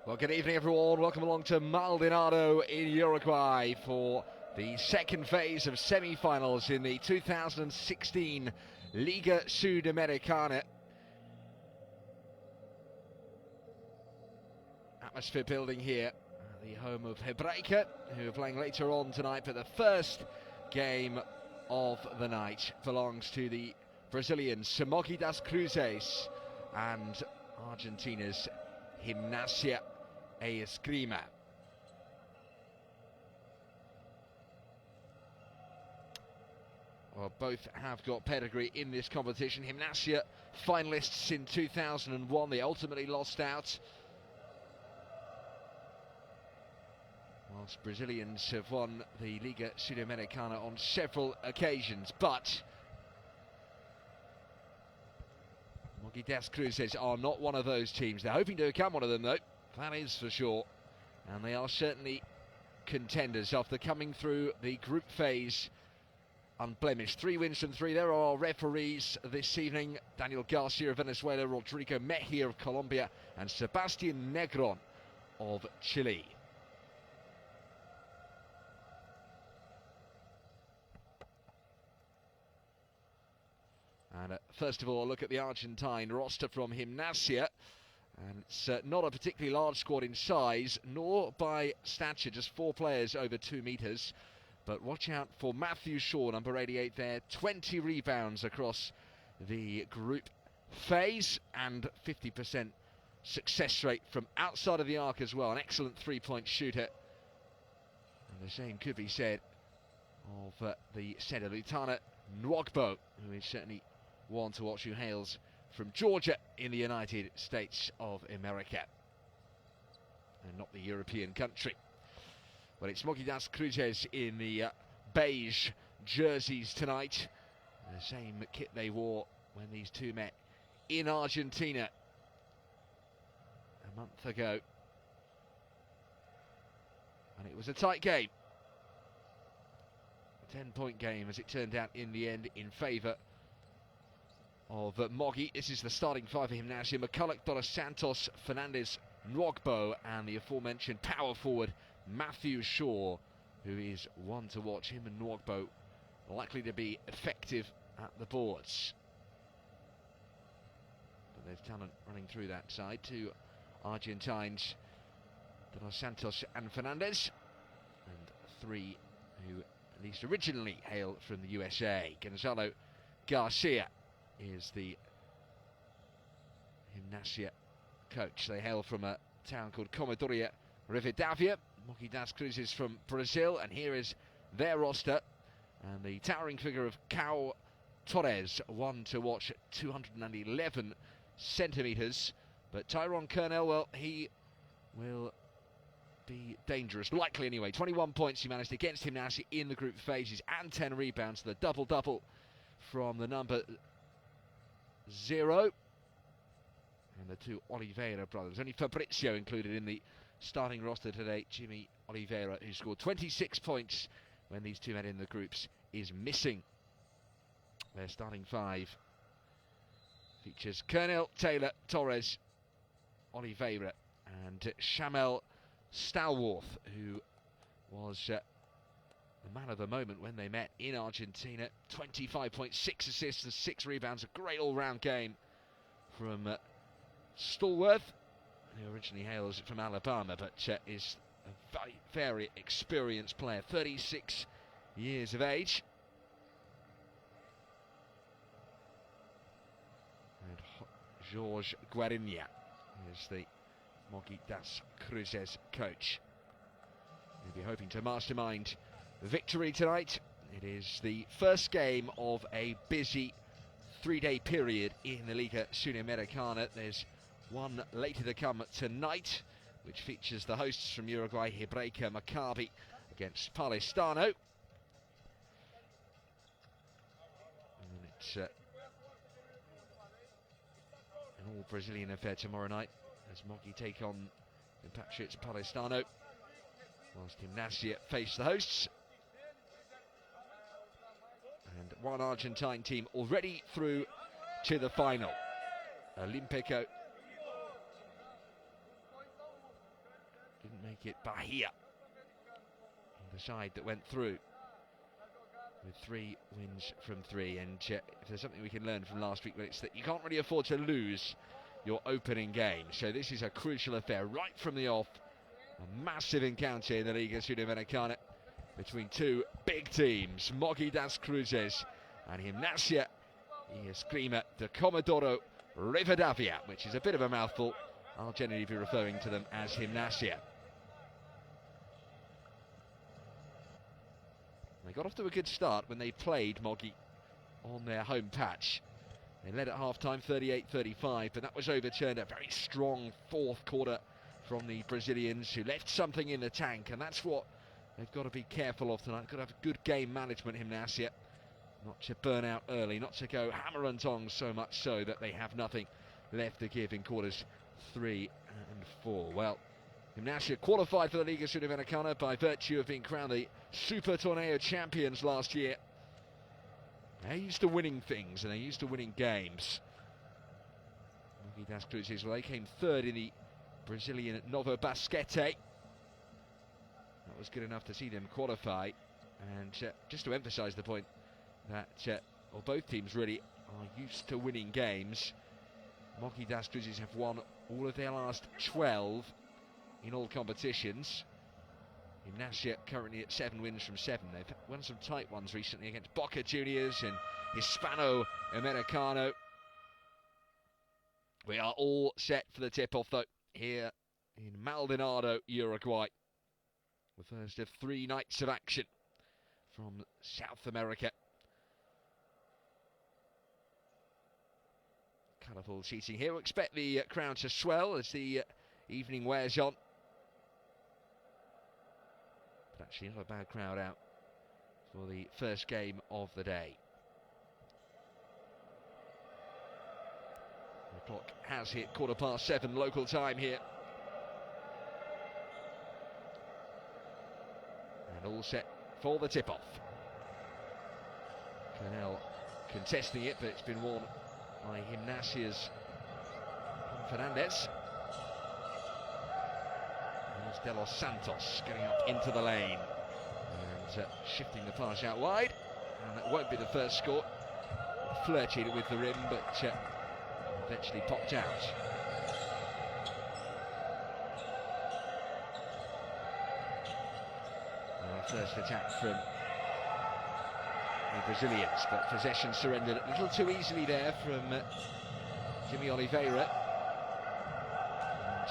Well, good evening, everyone. Welcome along to Maldonado in Uruguay for the second phase of semi-finals in the 2016 Liga Sudamericana. Atmosphere building here, the home of Hebraica, who are playing later on tonight, but the first game of the night belongs to the Brazilians Mogi das Cruzes and Argentina's Gimnasia e Esgrima. Well, both have got pedigree in this competition. Gimnasia, finalists in 2001, they ultimately lost out. Whilst Brazilians have won the Liga Sudamericana on several occasions, but Mogi das Cruzes are not one of those teams. They're hoping to become one of them, though, that is for sure. And they are certainly contenders after coming through the group phase unblemished. 3 wins from 3. There are our referees this evening: Daniel Garcia of Venezuela, Rodrigo Mejia of Colombia, and Sebastian Negron of Chile. And first of all, look at the Argentine roster from Gimnasia. And it's not a particularly large squad in size, nor by stature, just 4 players over 2 metres. But watch out for Matthew Shaw, number 88 there. 20 rebounds across the group phase and 50% success rate from outside of the arc as well. An excellent 3-point shooter. And the same could be said of the centre, Lutana Nwogbo, who is certainly one to watch, who hails from Georgia in the United States of America, and not the European country. Well, it's Mogi das Cruzes in the beige jerseys tonight, the same kit they wore when these two met in Argentina a month ago, and it was a tight game. A 10-point game, as it turned out in the end, in favour of Mogi. This is the starting 5 for Gimnasia: McCulloch, Dos Santos, Fernandez, Nwogbo, and the aforementioned power forward Matthew Shaw, who is one to watch. Him and Nwogbo likely to be effective at the boards. But there's talent running through that side. 2 Argentines, Dos Santos and Fernandez, and 3 who at least originally hail from the USA. Gonzalo Garcia is the Gimnasia coach. They hail from a town called Comodoro, Rivadavia. Mogi das Cruzes from Brazil, and here is their roster. And the towering figure of Cao Torres, one to watch at 211 centimetres. But Tyrone Kernel, well, he will be dangerous, likely anyway. 21 points he managed against Gimnasia in the group phases, and 10 rebounds. The double-double from the number 0. And the 2 Oliveira brothers. Only Fabrizio included in the starting roster today. Jimmy Oliveira, who scored 26 points when these two met in the groups, is missing. Their starting 5 features Kernel, Taylor, Torres, Oliveira, and Shamel Stalworth, who was the man of the moment when they met in Argentina. 25.6 assists and 6 rebounds. A great all-round game from Stallworth, who originally hails from Alabama, but is a very, very experienced player. 36 years of age. And Jorge Guarinha is the Mogi das Cruzes coach. He'll be hoping to mastermind victory tonight. It is the first game of a busy 3-day period in the Liga Sudamericana. There's one later to come tonight, which features the hosts from Uruguay, Hebraica Maccabi, against Palestano. And it's an all-Brazilian affair tomorrow night, as Mogi take on compatriots Palestano, whilst Gimnasia face the hosts. And one Argentine team already through to the final. Olympico make it Bahia, the side that went through with 3 wins from 3. And if there's something we can learn from last week, it's that you can't really afford to lose your opening game. So this is a crucial affair right from the off. A massive encounter in the Liga Sudamericana between 2 big teams, Mogi das Cruzes and Gimnasia y Esgrima de Comodoro Rivadavia, which is a bit of a mouthful. I'll generally be referring to them as Gimnasia. They got off to a good start when they played Mogi on their home patch. They led at half-time 38-35, but that was overturned. A very strong fourth quarter from the Brazilians, who left something in the tank, and that's what they've got to be careful of tonight. Got to have a good game management, Gimnasia. Not to burn out early, not to go hammer and tongs so much so that they have nothing left to give in quarters 3 and 4. Well, Gimnasia qualified for the Liga Sudamericana by virtue of being crowned the Super Torneo champions last year. They're used to winning things and they're used to winning games. Mogi das Cruzes, well, they came third in the Brazilian Novo Basquete. That was good enough to see them qualify. And just to emphasise the point that well, both teams really are used to winning games. Mogi das Cruzes have won all of their last 12 in all competitions. Gimnasia currently at 7 wins from 7. They've won some tight ones recently against Boca Juniors and Hispano Americano. We are all set for the tip-off though here in Maldonado, Uruguay. The first of 3 nights of action from South America. Colourful seating here. We'll expect the crowd to swell as the evening wears on. But actually not a bad crowd out for the first game of the day. The clock has hit 7:15 local time here. And all set for the tip-off. Canel contesting it, but it's been won by Gimnasia's Fernandez. There's De Los Santos getting up into the lane and shifting the pass out wide, and that won't be the first score. Flirted it with the rim, but eventually popped out. First attack from the Brazilians, but possession surrendered a little too easily there from Jimmy Oliveira.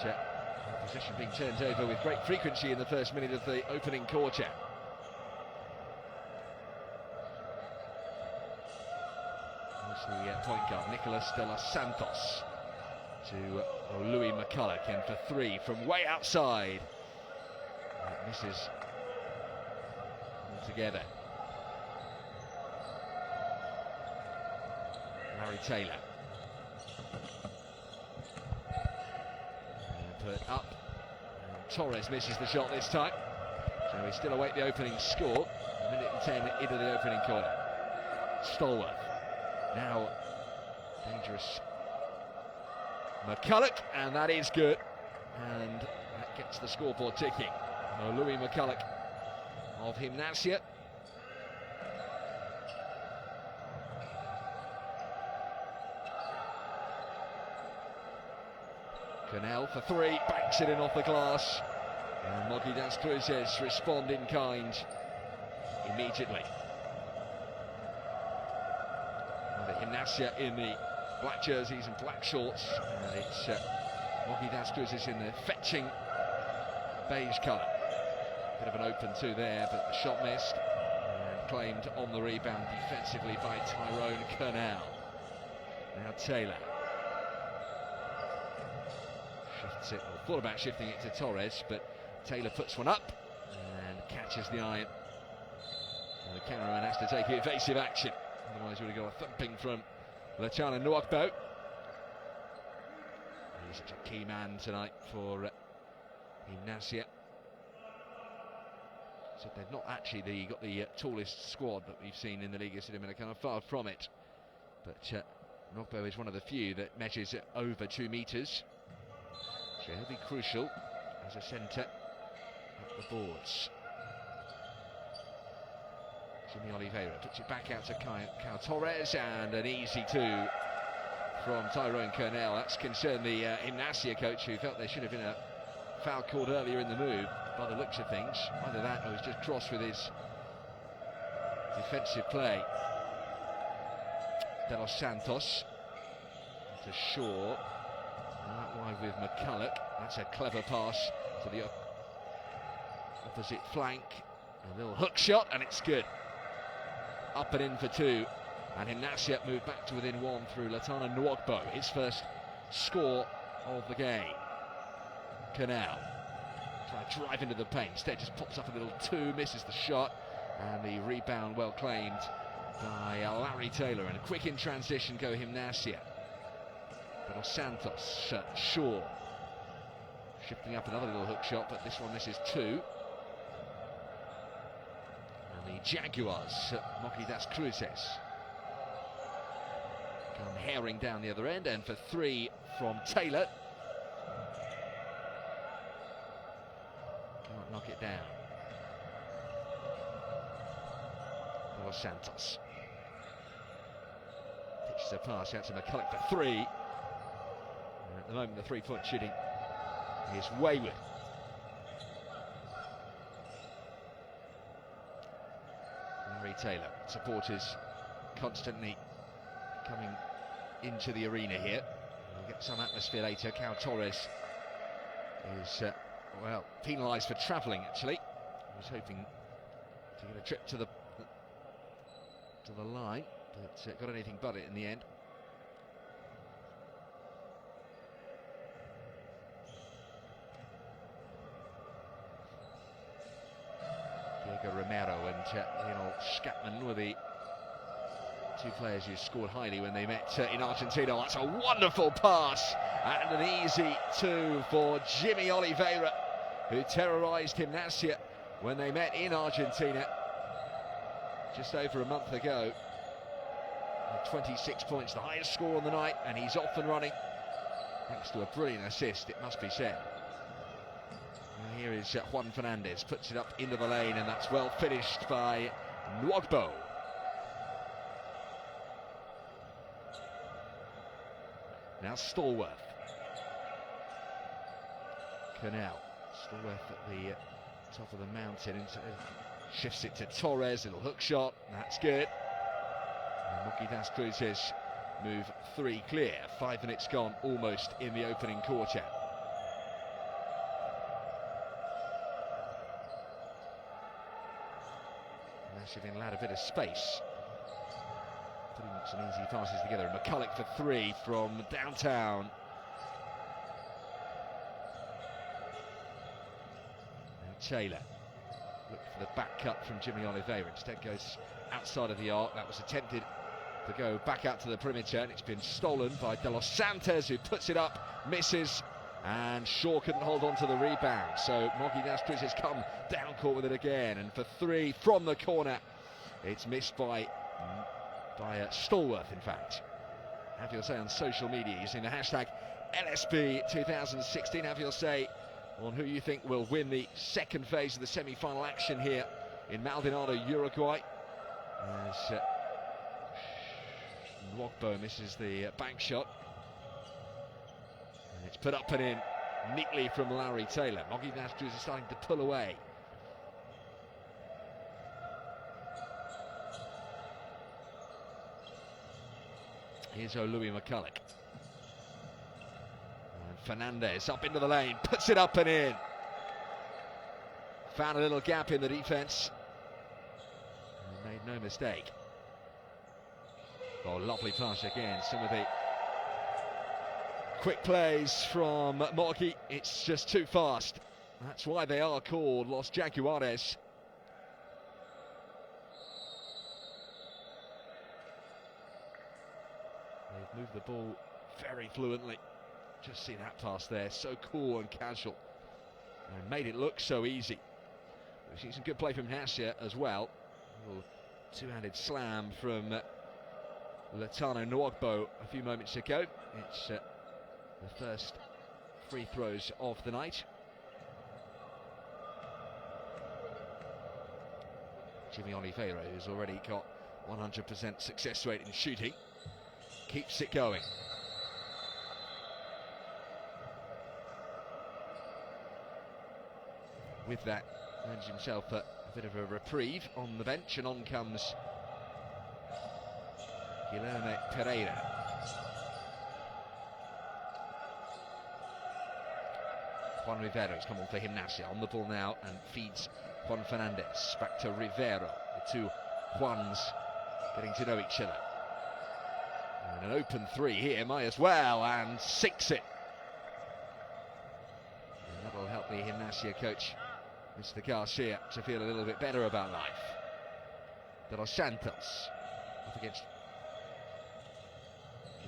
And possession being turned over with great frequency in the first minute of the opening quarter. There's the point guard, Nicolas De Los Santos, to Louis McCulloch, in for 3 from way outside. Misses together. Larry Taylor. And put up. And Torres misses the shot this time. So we still await the opening score. 1:10 into the opening quarter. Stolworth. Now dangerous McCulloch, and that is good. And that gets the scoreboard ticking. Louis McCulloch of Gimnasia. Canel for 3, banks it in off the glass. And Mogi das Cruzes respond in kind immediately. And the Gimnasia in the black jerseys and black shorts. And it's Mogi das Cruzes in the fetching beige colour. Bit of an open 2 there, but the shot missed and claimed on the rebound defensively by Tyrone Canel. Now Taylor shifts it, or thought about shifting it to Torres, but Taylor puts one up and catches the iron. And the cameraman has to take evasive action, otherwise we'd have got a thumping from Lachana Nwakbo. He's such a key man tonight for Gimnasia. So they've not actually got the tallest squad that we've seen in the Liga Sudamericana, far from it. But Nwakbo is one of the few that measures over 2 metres. So he'll be crucial as a centre Up the boards. Jimmy Oliveira puts it back out to Kyle Torres, and an easy two from Tyrone Kernell. That's concerned the Gimnasia coach, who felt there should have been a foul called earlier in the move, by the looks of things. Either that or he's just cross with his defensive play. De Los Santos to Shaw. And that wide with McCulloch. That's a clever pass to the opposite flank. A little hook shot, and it's good. Up and in for two. And Gimnasia moved back to within one through Latana Nwogbo, his first score of the game. Canal trying to drive into the paint, instead just pops up a little two, misses the shot, and the rebound well claimed by Larry Taylor. And a quick in transition go Gimnasia. Pero Santos, Shaw shifting up another little hook shot, but this one misses two. And the Jaguars, Mogi das Cruzes, come herring down the other end, and for three from Taylor. Can't knock it down. Los Santos pitches a pass out to McCulloch for three. And at the moment the three-point shooting is wayward. Larry Taylor, supporters constantly coming into the arena here. We'll get some atmosphere later. Cal Torres is, well, penalised for travelling, actually. He was hoping to get a trip to the line, but got anything but it in the end. Diego Romero and Lionel Scatman were the two players who scored highly when they met in Argentina. That's a wonderful pass, and an easy two for Jimmy Oliveira, who terrorised Gimnasia when they met in Argentina just over a month ago. 26 points, the highest score on the night, and he's off and running thanks to a brilliant assist, it must be said. Now here is Juan Fernandez, puts it up into the lane, and that's well finished by Nwogbo. Now Stallworth. Canal. Stallworth at the top of the mountain, shifts it to Torres, little hook shot, that's good. And Mogi das Cruzes move three clear. 5 minutes gone almost in the opening quarter. Gimnasia being allowed a bit of space, putting some easy passes together. And McCulloch for three from downtown. Now Taylor. Look for the back cut from Jimmy Oliveira. Instead goes outside of the arc. That was attempted to go back out to the perimeter, and it's been stolen by De Los Santos, who puts it up, misses, and Shaw couldn't hold on to the rebound. So Mogi das Cruzes come down court with it again, and for three from the corner, it's missed by Stallworth, in fact. Have your say on social media using the hashtag LSB2016. Have your say on who you think will win the second phase of the semi-final action here in Maldonado, Uruguay. As Nwogbo misses the bank shot. And it's put up and in neatly from Larry Taylor. Mogi das Cruzes is starting to pull away. Here's Louis McCulloch. Fernandez up into the lane, puts it up and in. Found a little gap in the defence. And made no mistake. Oh, lovely pass again. Some of the quick plays from Mogi. It's just too fast. That's why they are called Los Jaguares. They've moved the ball very fluently. Just see that pass there, so cool and casual, and made it look so easy. We've seen some good play from Gimnasia as well. A little two-handed slam from Latana Nwogbo a few moments ago. It's the first free throws of the night. Jimmy Oliveira, who's already got 100% success rate in shooting, keeps it going. With that, earns himself a bit of a reprieve on the bench, and on comes Guilherme Pereira. Juan Rivero's come on for Gimnasia, on the ball now and feeds Juan Fernandez. Back to Rivero, the two Juans getting to know each other. And an open three here, might as well, and sinks it. And that'll help the Gimnasia coach, Mr. Garcia, to feel a little bit better about life. De Los Santos up against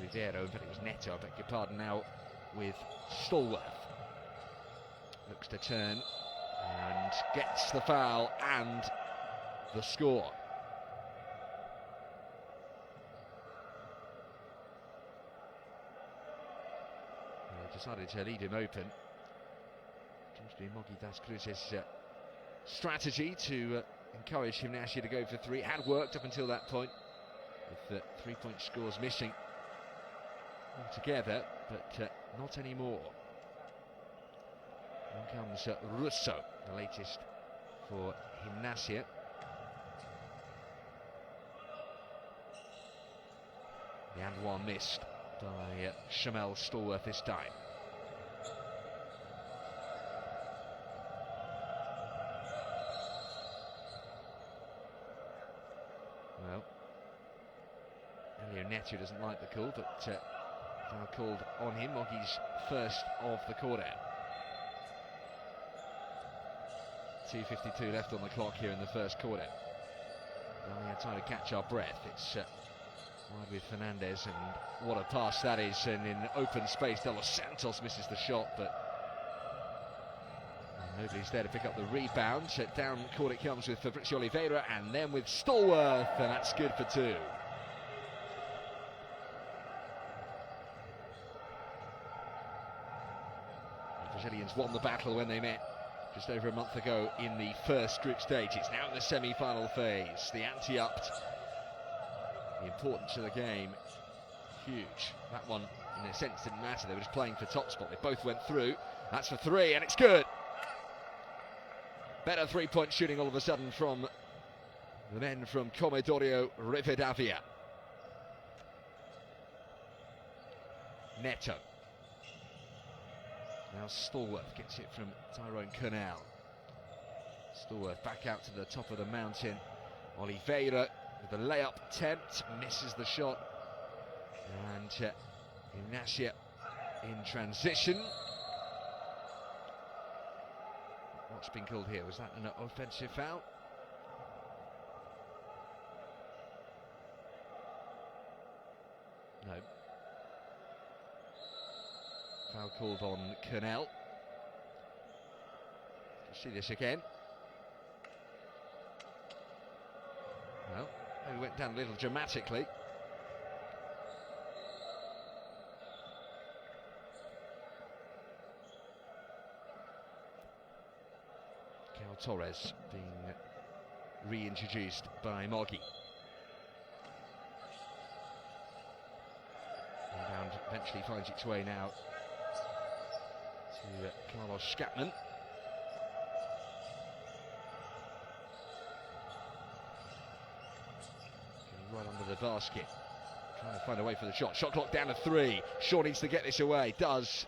Rivero, in fact it was Neto, I beg your pardon, now with Stallworth. Looks to turn and gets the foul and the score. They decided to leave him open. Seems to be Mogi das Cruzes' strategy to encourage Gimnasia to go for three. Had worked up until that point, with 3-point scores missing altogether, but not anymore. Here comes Russo, the latest for Gimnasia. The and one missed by Shamel Stallworth this time. Well, Elio Neto doesn't like the call, but foul called on him. Mogi's first of the quarter. 2:52 left on the clock here in the first quarter. Well, we had time to catch our breath. It's wide with Fernandez, and what a pass that is, and in open space De Los Santos misses the shot, but nobody's there to pick up the rebound. Down court it comes with Fabrizio Oliveira, and then with Stallworth, and that's good for two. The Brazilians won the battle when they met just over a month ago in the first group stage. It's now in the semi-final phase. The ante upped. The importance of the game, huge. That one, in a sense, didn't matter. They were just playing for top spot. They both went through. That's for three, and it's good. Better three-point shooting all of a sudden from the men from Comodoro Rivadavia. Neto. Now Stallworth gets it from Tyrone Cornell. Stallworth back out to the top of the mountain. Oliveira with the layup attempt, misses the shot. And Gimnasia in transition. What's been called here? Was that an offensive foul? No. Foul called on Cornell. See this again. Well, maybe went down a little dramatically. Cal Torres being reintroduced by Mogi. Rebound eventually finds its way now to Carlos Scatman. Right under the basket, trying to find a way for the shot. Shot clock down to 3. Shaw needs to get this away. Does.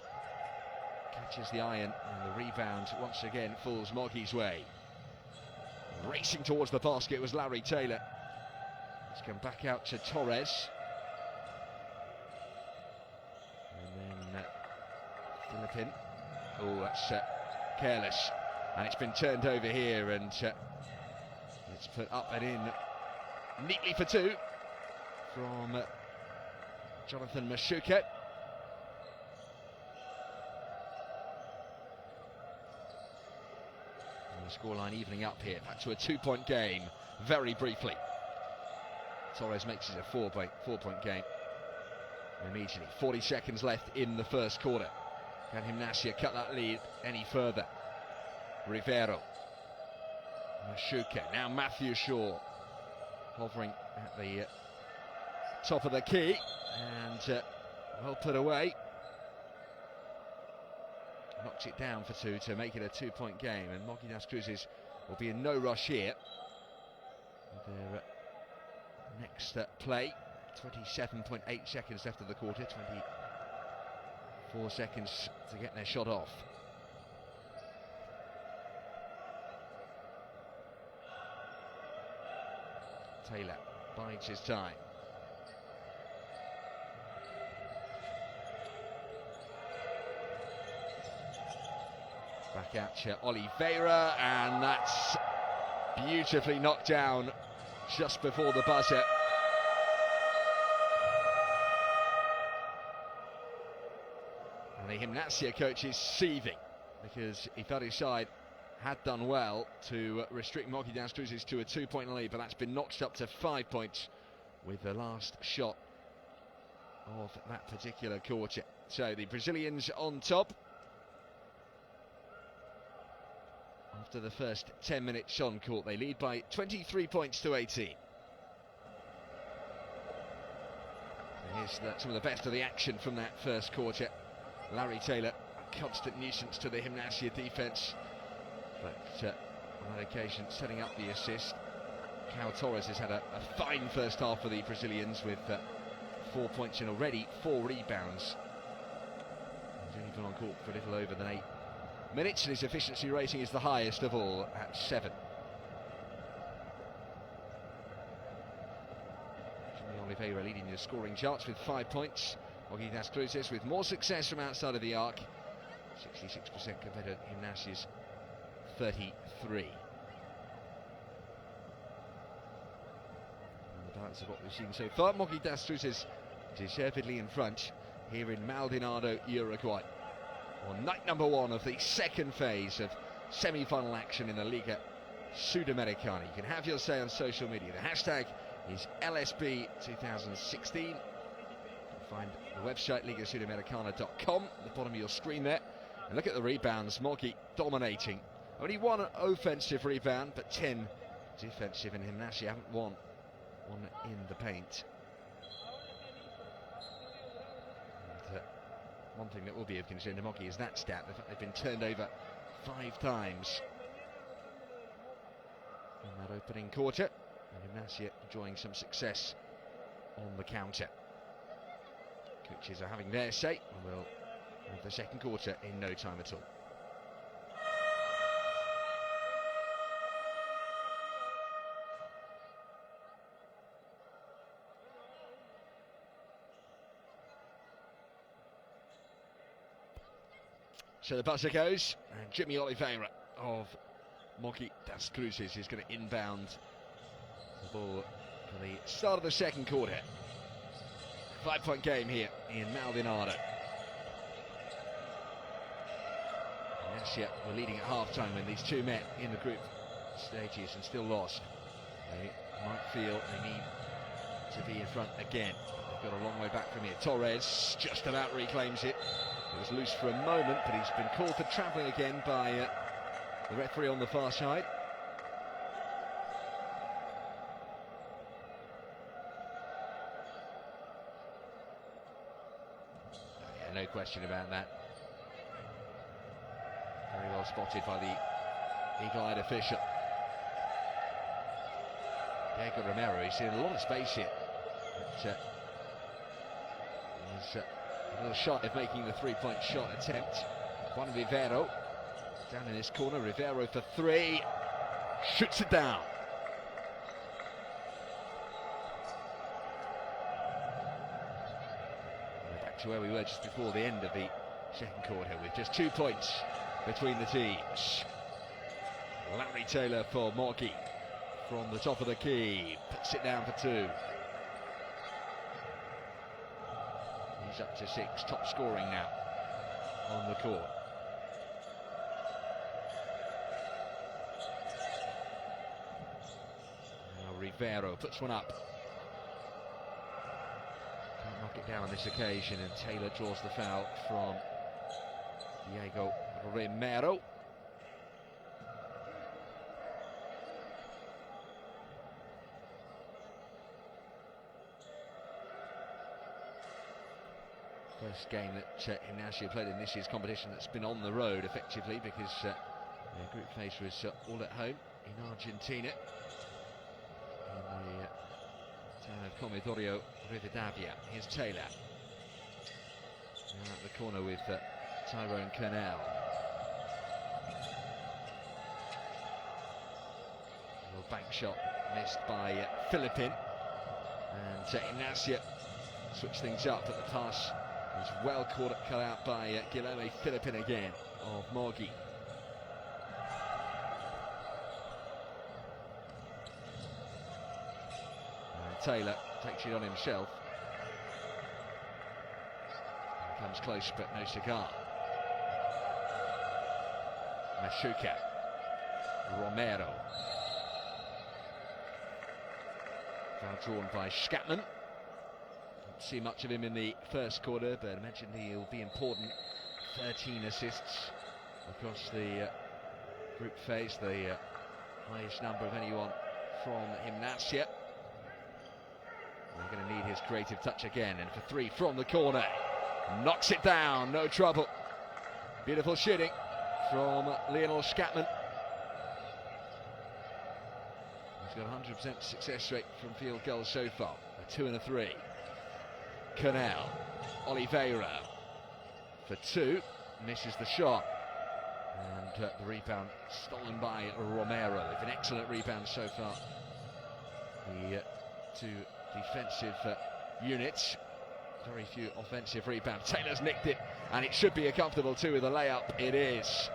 Catches the iron, and the rebound once again falls Mogi's way. Racing towards the basket was Larry Taylor. He's come back out to Torres. And then Philippine. Oh, that's careless. And it's been turned over here, and it's put up and in neatly for 2 from Jonathan Mashuka. And the scoreline evening up here, back to a 2-point game very briefly. Torres makes it a 4-point game immediately. 40 seconds left in the first quarter. Can Gimnasia cut that lead any further? Rivero. Mashuka, now Matthew Shaw, hovering at the top of the key, and well put away. Knocks it down for two to make it a 2-point game, and Mogi das Cruzes will be in no rush here. With their next play, 27.8 seconds left of the quarter, 24 seconds to get their shot off. Taylor bides his time. Back out to Oliveira, and that's beautifully knocked down just before the buzzer. And the Gimnasia coach is seething because he felt his side had done well to restrict Mogi das Cruzes to a 2-point lead, but that's been notched up to 5 points with the last shot of that particular quarter. So the Brazilians on top after the first 10 minutes on court. They lead by 23 points to 18. Here's some of the best of the action from that first quarter. Larry Taylor, a constant nuisance to the Gimnasia defence, but on that occasion setting up the assist. Cal Torres has had a fine first half for the Brazilians with 4 points in already, 4 rebounds. He's only been on court for a little over than 8 minutes, and his efficiency rating is the highest of all at 7. Jimmy Oliveira leading the scoring charts with 5 points. Mogi das Cruzes with more success from outside of the arc, 66% compared to Gimnasia's 33. On the balance of what we've seen so far, Mogi das Cruzes deservedly in front here in Maldonado, Uruguay, on night number 1 of the second phase of semi-final action in the Liga Sudamericana. You can have your say on social media. The hashtag is LSB2016. You can find the website ligasudamericana.com at the bottom of your screen there. And look at the rebounds. Mogi dominating. Only 1 offensive rebound, but 10 defensive, and Gimnasia haven't won one in the paint. And, one thing that will be of concern to Mogi is that stat, the fact they've been turned over 5 times in that opening quarter, and Gimnasia enjoying some success on the counter. Coaches are having their say, and we'll have the second quarter in no time at all. So the buzzer goes, and Jimmy Oliveira of Mogi das Cruzes is going to inbound the ball for the start of the second quarter. 5-point game here in Maldonado. Gimnasia were leading at half-time when these two met in the group stages and still lost. They might feel they need to be in front again. They've got a long way back from here. Torres just about reclaims it. It was loose for a moment, but he's been called for travelling again by the referee on the far side. Yeah, no question about that. Very well spotted by the eagle-eyed official. Diego Romero, he's in a lot of space here. But, he's a little shot of making the 3-point shot attempt. Juan Rivero down in this corner. Rivero for 3, shoots it down. We're back to where we were just before the end of the second quarter, with just 2 points between the teams. Larry Taylor for Mogi from the top of the key, puts it down for 2. He's up to 6, top scoring now on the court. Now Rivero puts one up. Can't knock it down on this occasion, and Taylor draws the foul from Diego Romero. First game that Gimnasia played in this year's competition that's been on the road effectively, because their group phase was all at home in Argentina, in the town of Comodoro, Rivadavia. Here's Taylor. Now at the corner with Tyrone Kernell. Little bank shot missed by Philippin, and Gimnasia switch things up, but the pass was well cut out by Guilherme Philippin again of Mogi. And Taylor takes it on himself. Comes close, but no cigar. Mashuka. Romero. Foul drawn by Scatman. Didn't see much of him in the first quarter, but I imagine he'll be important. 13 assists across the group phase, the highest number of anyone from Gimnasia. They're going to need his creative touch again, and for three from the corner. Knocks it down, no trouble. Beautiful shooting from Lionel Scatman. He's got 100% success rate from field goals so far. A 2 and a 3. Kernell, Oliveira for 2, misses the shot. And the rebound stolen by Romero. With an excellent rebound so far. The two defensive units. Very few offensive rebounds. Taylor's nicked it, and it should be a comfortable 2 with a layup. It is.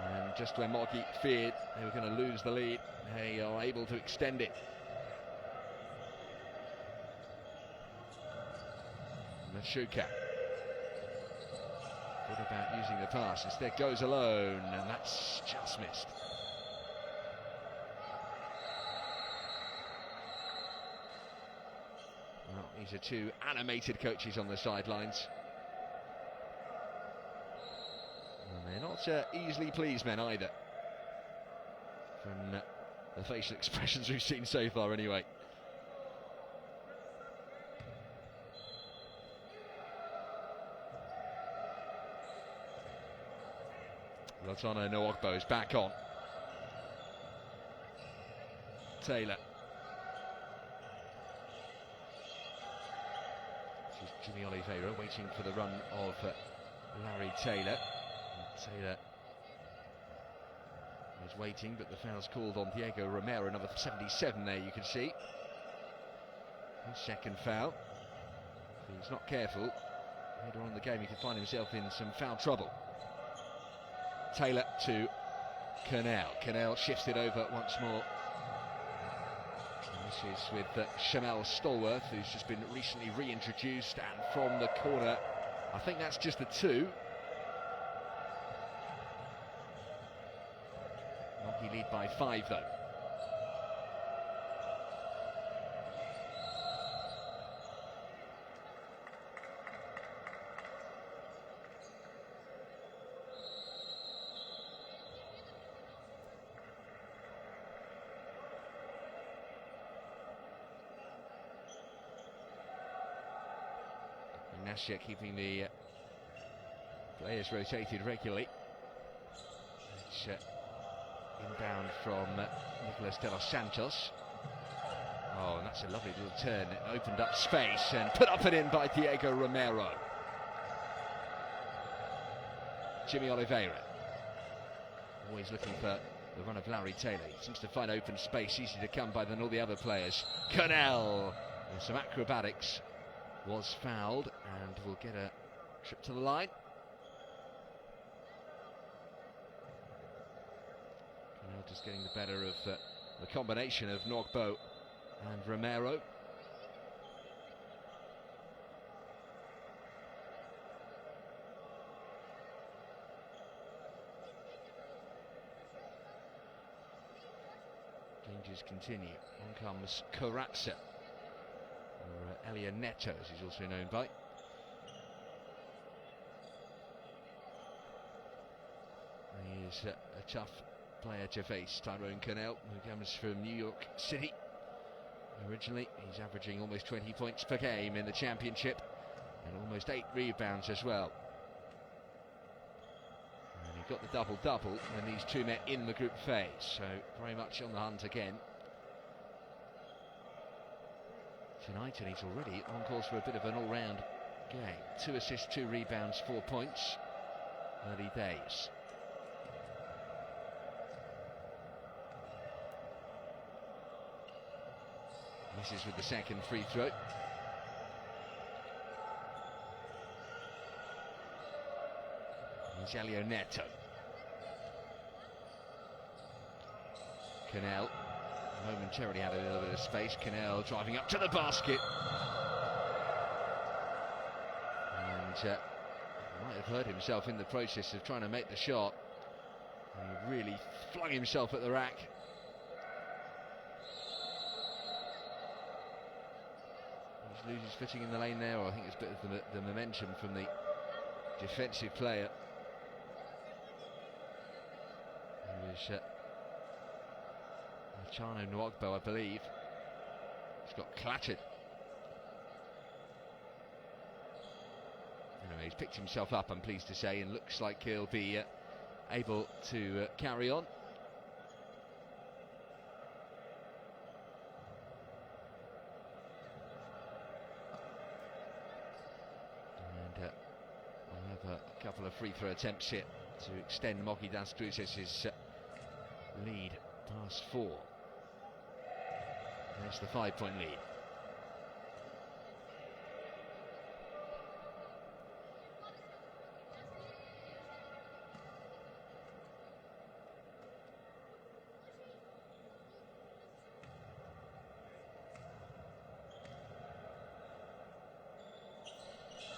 And just when Mogi feared they were going to lose the lead, they are able to extend it. Mashuka. What about using the pass? Instead goes alone, and that's just missed. Well, these are two animated coaches on the sidelines. And they're not easily pleased men either, from the facial expressions we've seen so far anyway. Lotano Nwogbo is back on. Taylor. This is Jimmy Oliveira waiting for the run of Larry Taylor. Taylor is waiting, but the foul's called on Diego Romero, number 77 there, you can see. His second foul. If he's not careful, later on in the game he could find himself in some foul trouble. Taylor to Kernell. Kernell shifts it over once more. And this is with Shamel Stallworth, who's just been recently reintroduced, and from the corner, I think that's just a 2. Mogi lead by 5 though. Gimnasia keeping the players rotated regularly. It's inbound from Nicolas de los Santos. Oh, and that's a lovely little turn. It opened up space and put up and in by Diego Romero. Jimmy Oliveira. Always looking for the run of Larry Taylor. He seems to find open space, easy to come by than all the other players. Kernell, with some acrobatics, was fouled and will get a trip to the line. Kernell just getting the better of the combination of Nwogbo and Romero. Dangers continue. On comes Corazza, or Elia Neto, as he's also known by. He is a tough player to face. Tyrone Kernell, who comes from New York City originally. He's averaging almost 20 points per game in the championship, and almost 8 rebounds as well. And he got the double-double when these two met in the group phase, so very much on the hunt again tonight, and he's already on course for a bit of an all-round game. 2 assists, 2 rebounds, 4 points. Early days. Misses with the second free throw. Here's Neto. Canel momentarily had a little bit of space. Canel driving up to the basket. And might have hurt himself in the process of trying to make the shot. He really flung himself at the rack. He loses footing in the lane there, or I think it's a bit of the momentum from the defensive player. It was Chano Nwogbo, I believe. He's got clattered. Anyway, he's picked himself up, I'm pleased to say, and looks like he'll be able to carry on. And we'll have a couple of free throw attempts here to extend Mogi das Cruzes' lead past 4. There's the 5-point lead.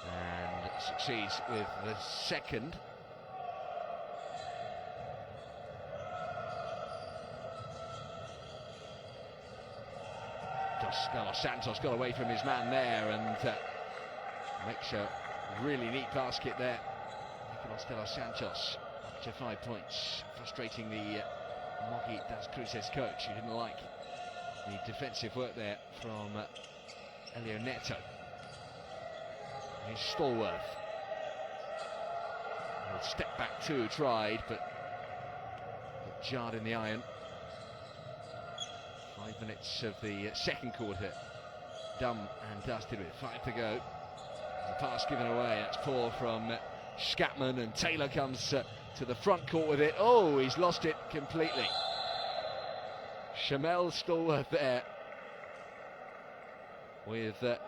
And succeeds with the second. Dos Santos got away from his man there and makes a really neat basket there. Nicolas de los Santos up to 5 points, frustrating the Mogi das Cruzes coach, who didn't like the defensive work there from Neto. Here's Stallworth. Step back 2 tried, but jarred in the iron. 5 minutes of the second quarter done and dusted with 5 to go. The pass given away. That's poor from Scatman, and Taylor comes to the front court with it. Oh, he's lost it completely. Shamel Stallworth there with a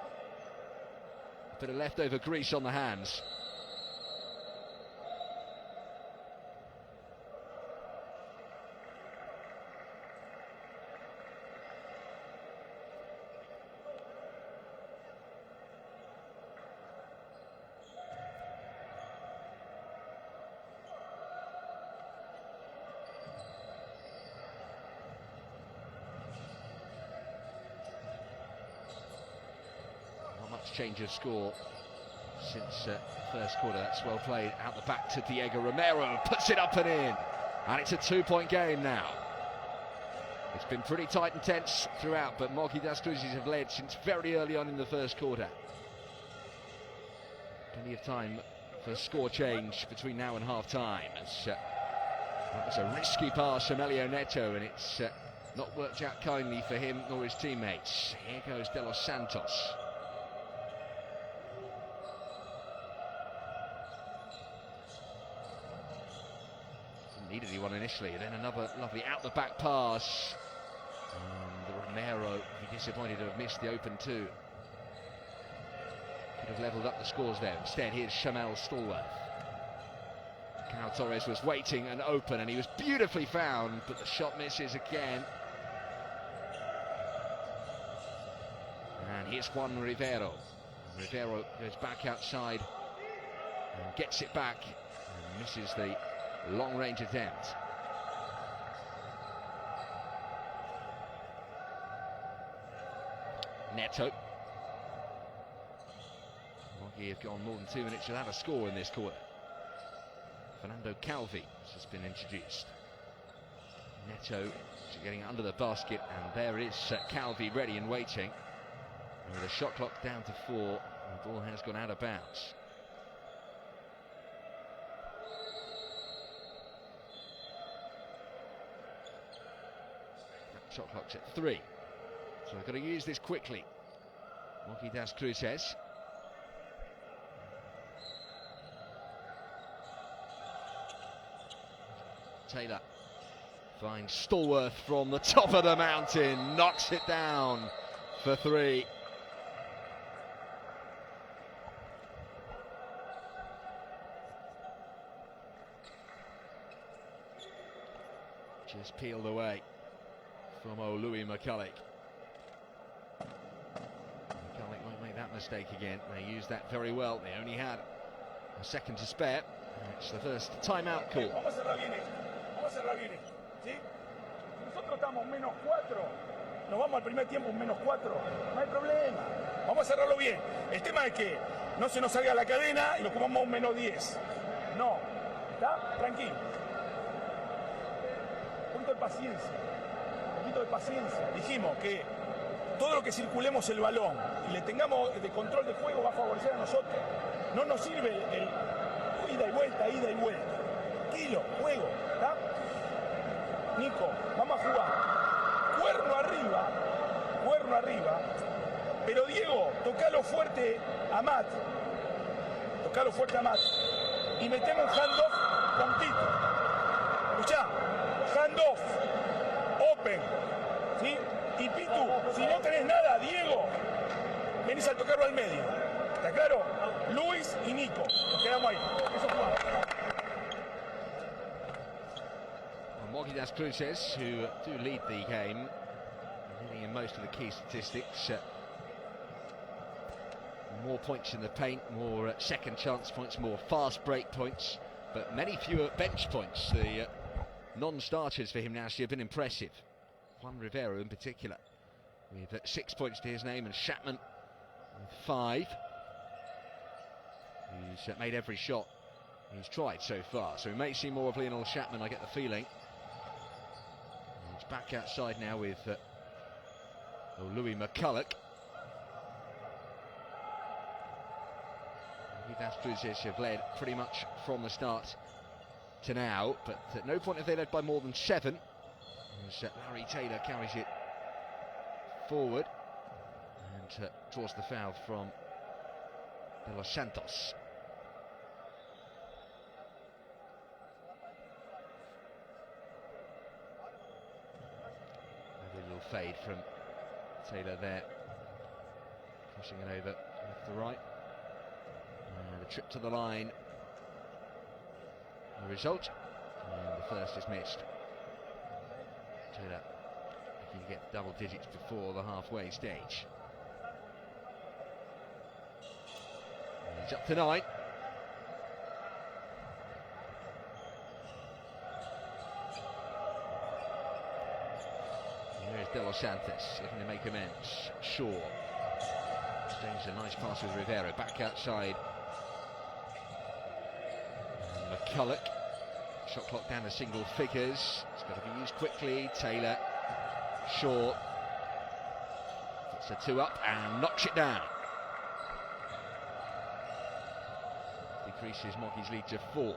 bit of leftover grease on the hands. Change of score since first quarter. That's well played out the back to Diego Romero, puts it up and in, and it's a 2-point game now. It's been pretty tight and tense throughout, but Mogi das Cruzes have led since very early on in the first quarter. Plenty of time for score change between now and half time, as that was a risky pass from Neto, and it's not worked out kindly for him nor his teammates. Here goes De Los Santos. Needed he one initially, then another lovely out the back pass, and Romero be disappointed to have missed the open 2. Could have levelled up the scores there. Instead, here's Shamel Stallworth. Cal Torres was waiting and open, and he was beautifully found, but the shot misses again. And here's Juan Rivero. Rivero goes back outside and gets it back and misses the long-range attempt. Neto. Mogi have gone more than 2 minutes without a score in this quarter. Fernando Calvi has just been introduced. Neto getting under the basket, and there is Calvi ready and waiting. And with a shot clock down to 4, The ball has gone out of bounds. Shot clock's at 3. So I've got to use this quickly. Mogi das Cruzes. Taylor finds Stallworth from the top of the mountain, knocks it down for 3. Just peeled away from Louis McCulloch. McCulloch won't make that mistake again. They used that very well. They only had a second to spare. It's the first timeout call. Vamos a cerrar bien. ¿Sí? Nosotros estamos -4. Nos vamos al primer tiempo -4. No hay problema. Vamos a cerrarlo bien. El tema es que no se nos salga la cadena y nos comamos un -10. No. ¿Está? Tranquilo. Un poquito de paciencia. Dijimos que todo lo que circulemos el balón y le tengamos de control de juego va a favorecer a nosotros. No nos sirve el ida y vuelta. Tranquilo, juego, ¿está? Nico, vamos a jugar. Cuerno arriba. Pero Diego, tocalo fuerte a Matt. Y metemos un handoff con Tito. Escuchá, handoff, open, ¿sí? Y Pitu, si no tenés nada, Diego, venís a tocarlo al medio. ¿Está claro? Luis y Nico. Nos quedamos ahí. Eso fue. Mogi das Cruzes, who do lead the game, leading in most of the key statistics. More points in the paint, more second chance points, more fast break points, but many fewer bench points. The non-starters for Gimnasia have been impressive. Juan Rivero in particular, with 6 points to his name, and Chapman with 5. He's made every shot he's tried so far, so we may see more of Lionel Chapman, I get the feeling. He's back outside now with Louis McCulloch. Das Cruzes have led pretty much from the start to now, but at no point have they led by more than 7. As Larry Taylor carries it forward and draws the foul from De Los Santos. A little fade from Taylor there, crossing it over left to right. The trip to the line, the result, and the first is missed. Taylor looking to get double digits before the halfway stage. And he's up to 9. Here's De Los Santos looking to make amends. Shaw exchanges a nice pass with Rivero, back outside. McCulloch, shot clock down to single figures. It's got to be used quickly. Taylor, Shaw, puts a 2 up and knocks it down. Decreases Mogi's lead to 4.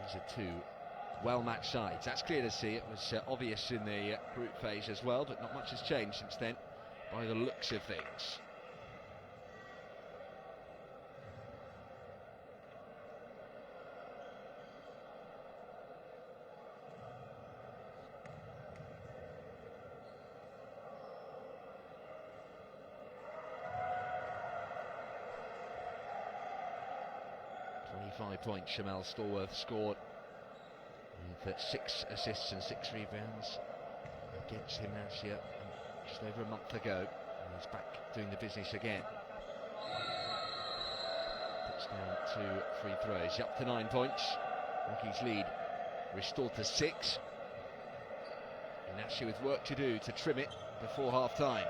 These are 2 well-matched sides. That's clear to see. It was obvious in the group phase as well, but not much has changed since then, by the looks of things. Points Shamel Stallworth scored with 6 assists and 6 rebounds against Gimnasia just over a month ago. And he's back doing the business again. Puts down 2 free throws. Up to 9 points. Mogi's lead restored to 6. Gimnasia with work to do to trim it before half time.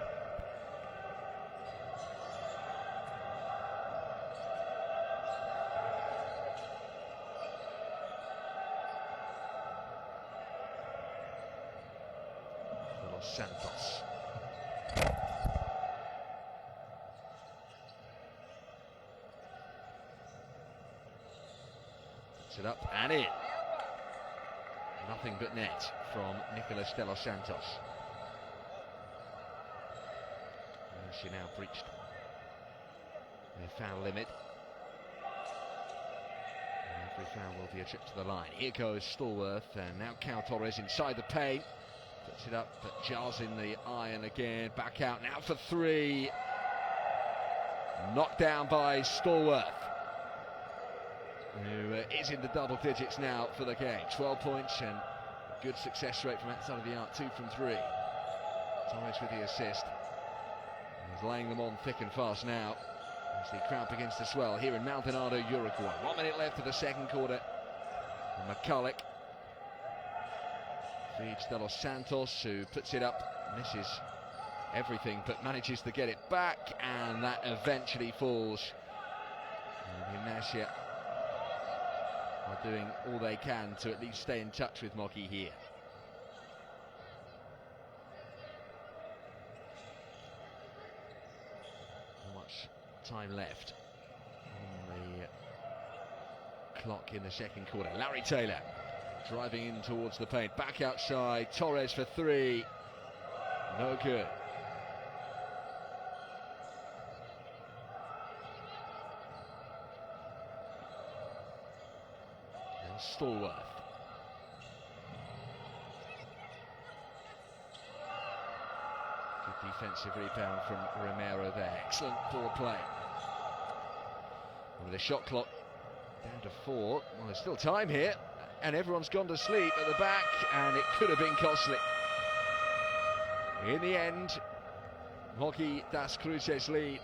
Santos. Puts it up and in. Nothing but net from Nicolas de los Santos. She now breached their foul limit. And every foul will be a trip to the line. Here goes Stallworth, and now Cal Torres inside the paint. Puts it up, but jars in the iron again. Back out now for three. Knocked down by Stallworth, who is in the double digits now for the game. 12 points and a good success rate from outside of the arc, 2 from 3. Torres with the assist. He's laying them on thick and fast now as the crowd begins to swell here in Maldonado, Uruguay. 1 minute left of the second quarter. And McCulloch feeds De Los Santos, who puts it up, misses everything but manages to get it back, and that eventually falls. And Gimnasia are doing all they can to at least stay in touch with Mogi here. Time left on the clock in the second quarter. Larry Taylor driving in towards the paint, back outside. Torres for three, no good. And Stallworth. Good defensive rebound from Romero there. Excellent ball play. With the shot clock down to 4, well, there's still time here, and everyone's gone to sleep at the back, and it could have been costly. In the end, Mogi das Cruzes lead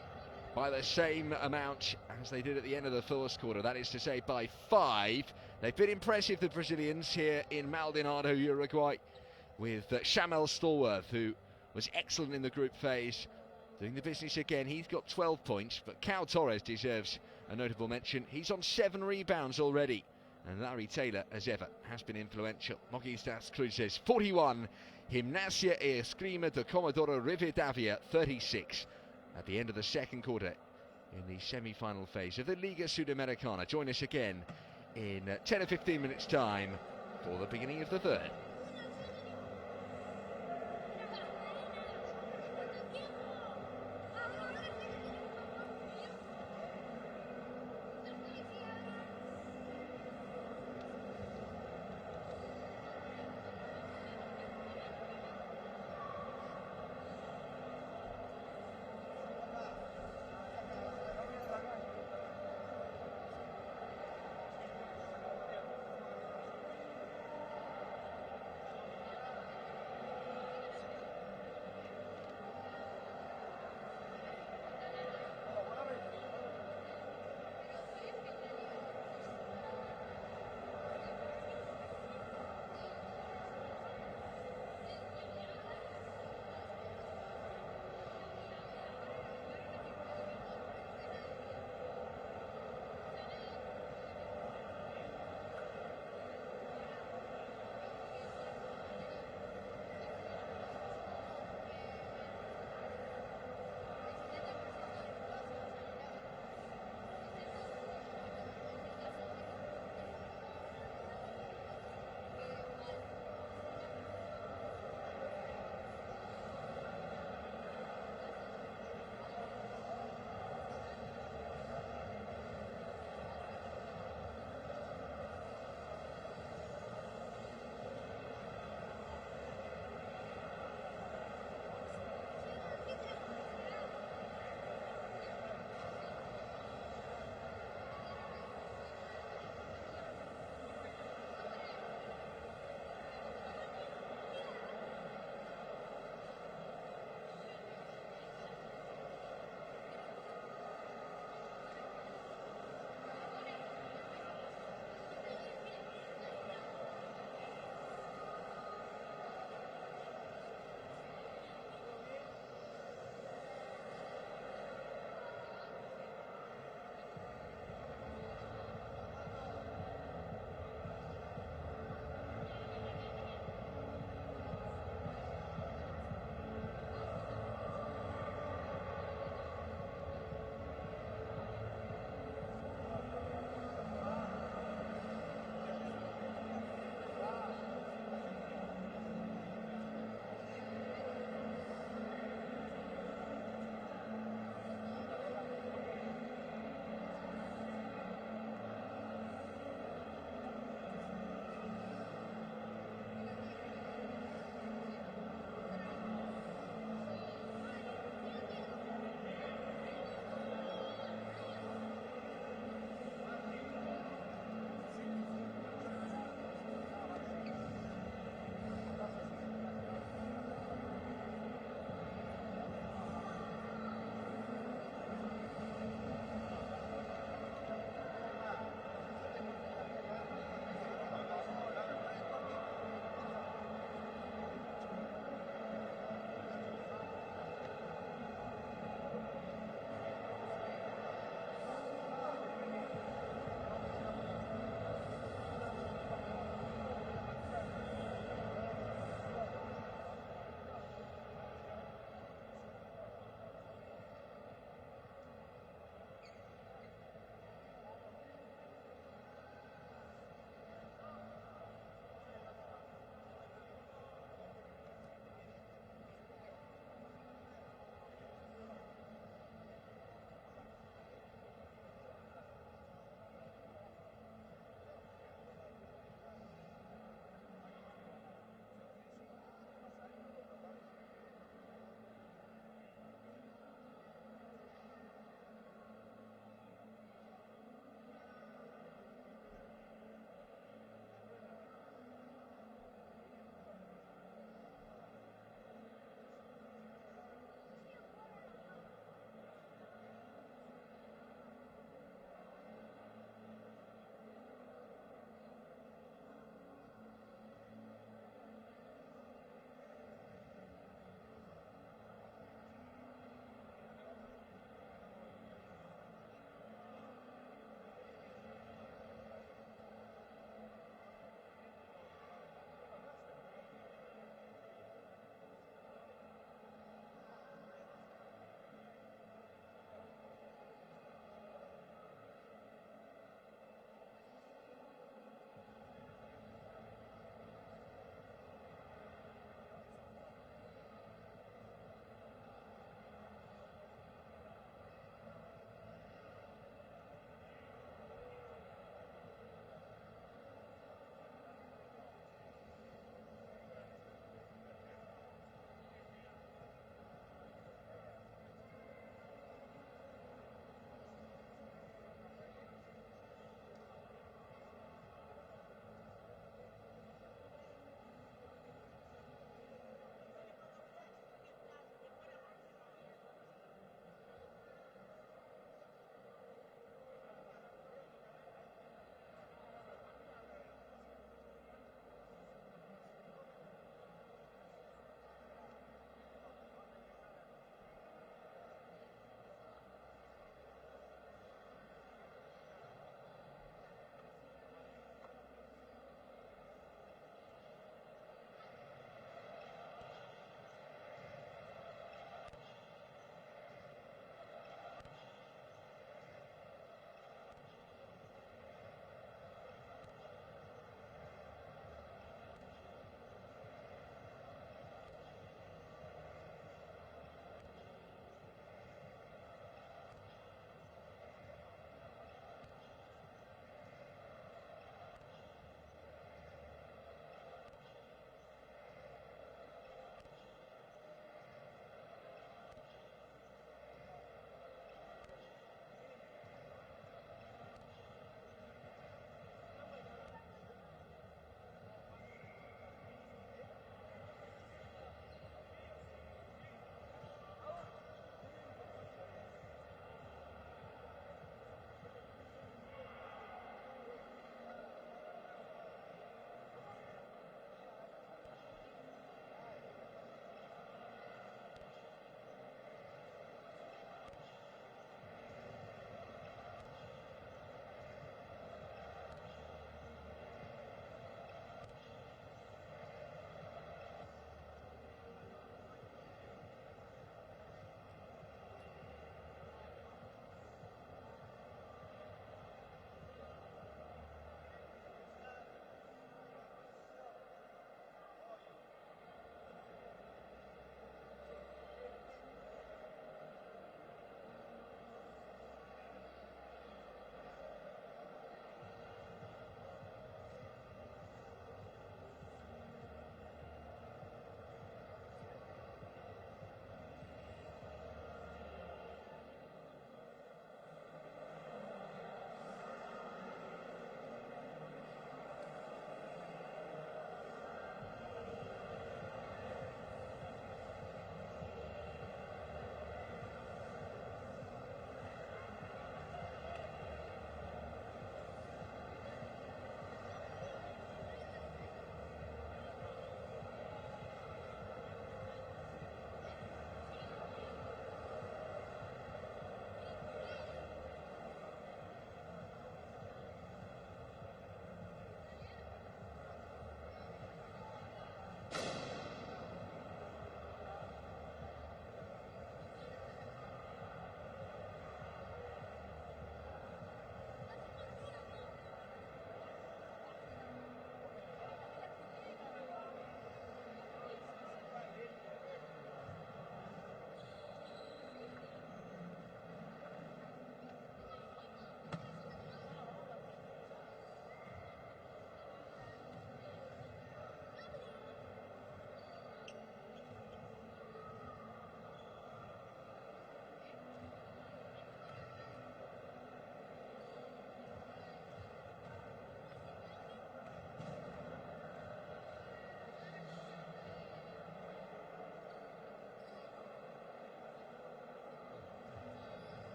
by the same amount as they did at the end of the first quarter, that is to say by 5. They've been impressive, the Brazilians, here in Maldonado, Uruguay, with Shamel Stallworth, who was excellent in the group phase, doing the business again. He's got 12 points, but Cal Torres deserves a notable mention. He's on 7 rebounds already, and Larry Taylor, as ever, has been influential. Mogi das Cruzes 41, Gimnasia e Esgrima de Comodoro Rivadavia 36 at the end of the second quarter in the semi-final phase of the Liga Sudamericana. Join us again in 10 or 15 minutes time for the beginning of the third.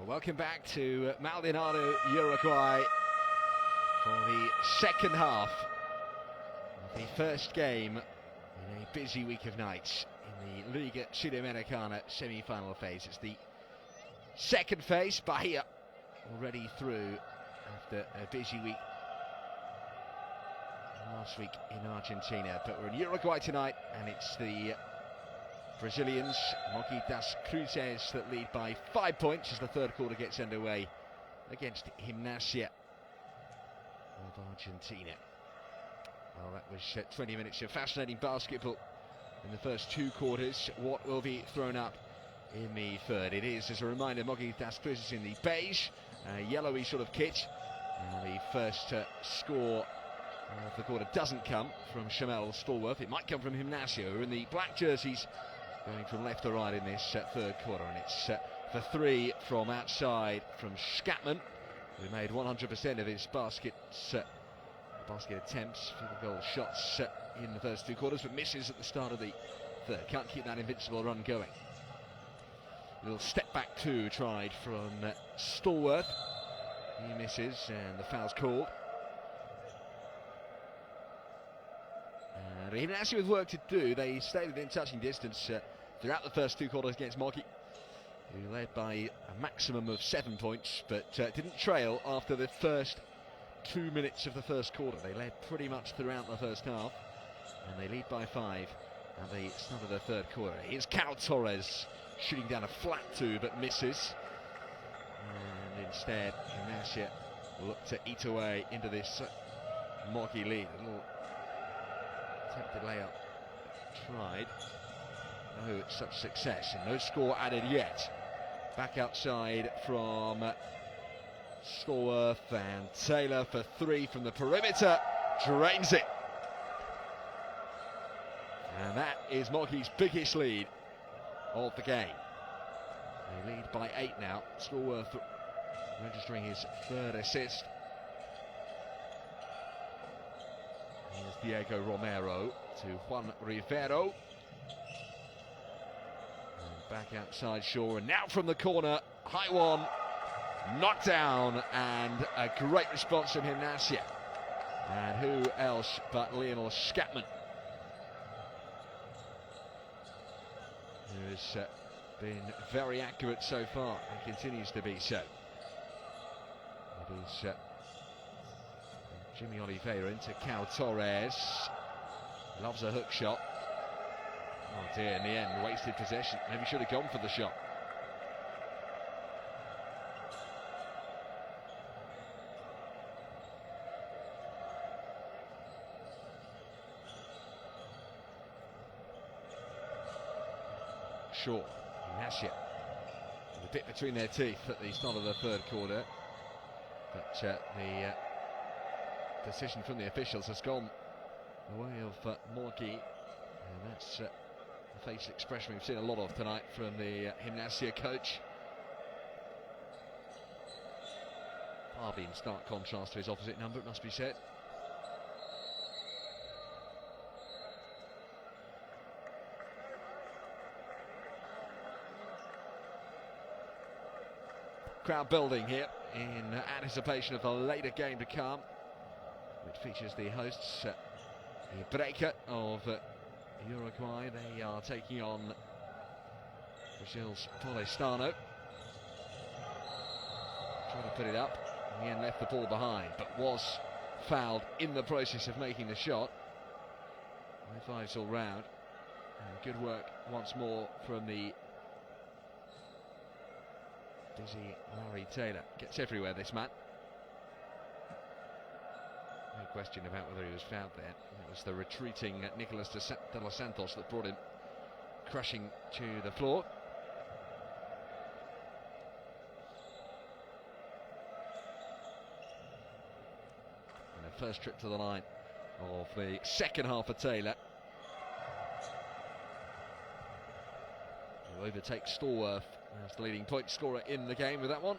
Well, welcome back to Maldonado, Uruguay, for the second half of the first game in a busy week of nights in the Liga Sudamericana semi-final phase. It's the second phase. Bahia already through after a busy week last week in Argentina, but we're in Uruguay tonight, and it's the Brazilians, Mogi das Cruzes, that lead by 5 points as the third quarter gets underway against Gimnasia of Argentina. Well, that was 20 minutes of fascinating basketball in the first two quarters. What will be thrown up in the third? It is, as a reminder, Mogi das Cruzes in the beige, yellowy sort of kit. The first score of the quarter doesn't come from Shamel Stallworth. It might come from Gimnasia, who are in the black jerseys, going from left to right in this third quarter. And it's for three from outside from Scatman, who made 100% of his basket attempts, field goal shots in the first two quarters, but misses at the start of the third. Can't keep that invincible run going. A little step back two tried from Stallworth. He misses, and the foul's called. Gimnasia with work to do. They stayed within touching distance throughout the first two quarters against Mogi, who led by a maximum of 7 points, but didn't trail after the first 2 minutes of the first quarter. They led pretty much throughout the first half, and they lead by 5 at the start of the third quarter. Here's Cal Torres shooting down a flat two, but misses. And instead, Gimnasia look to eat away into this Mogi lead. A little attempted layup tried. No such success, and no score added yet. Back outside from Stallworth, and Taylor for three from the perimeter, drains it. And that is Mogi's biggest lead of the game. They lead by 8 now. Stallworth registering his third assist. Here's Diego Romero to Juan Rivero. And back outside Shaw, and now from the corner, high one, knocked down, and a great response from Gimnasia. And who else but Lionel Scatman, who has been very accurate so far and continues to be so. It is Jimmy Oliveira into Cal Torres. Loves a hook shot. Oh dear, in the end, wasted possession. Maybe should have gone for the shot. Shaw, Gimnasia, with a bit between their teeth at the start of the third quarter. But the decision from the officials has gone the way of Mogi, and that's the facial expression we've seen a lot of tonight from the Gimnasia coach. Harvey in stark contrast to his opposite number, it must be said. Crowd building here in anticipation of the later game to come, which features the hosts, the Breaker of Uruguay. They are taking on Brazil's Paulistano. Trying to put it up, in the end left the ball behind, but was fouled in the process of making the shot. High fives all round, and good work once more from the busy Larry Taylor. Gets everywhere, this man. No question about whether he was fouled there. It was the retreating Nicolas de los Santos that brought him crashing to the floor. And the first trip to the line of the second half of Taylor, who overtakes Stallworth as the leading point scorer in the game with that one.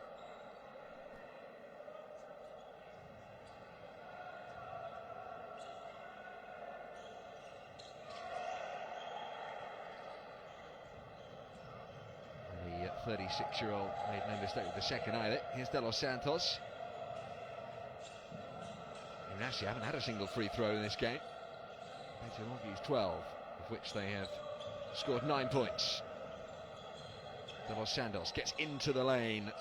36-year-old made no mistake with the second either. Here's De Los Santos. Gimnasia haven't had a single free throw in this game. Mogi's 12, of which they have scored 9 points. De Los Santos gets into the lane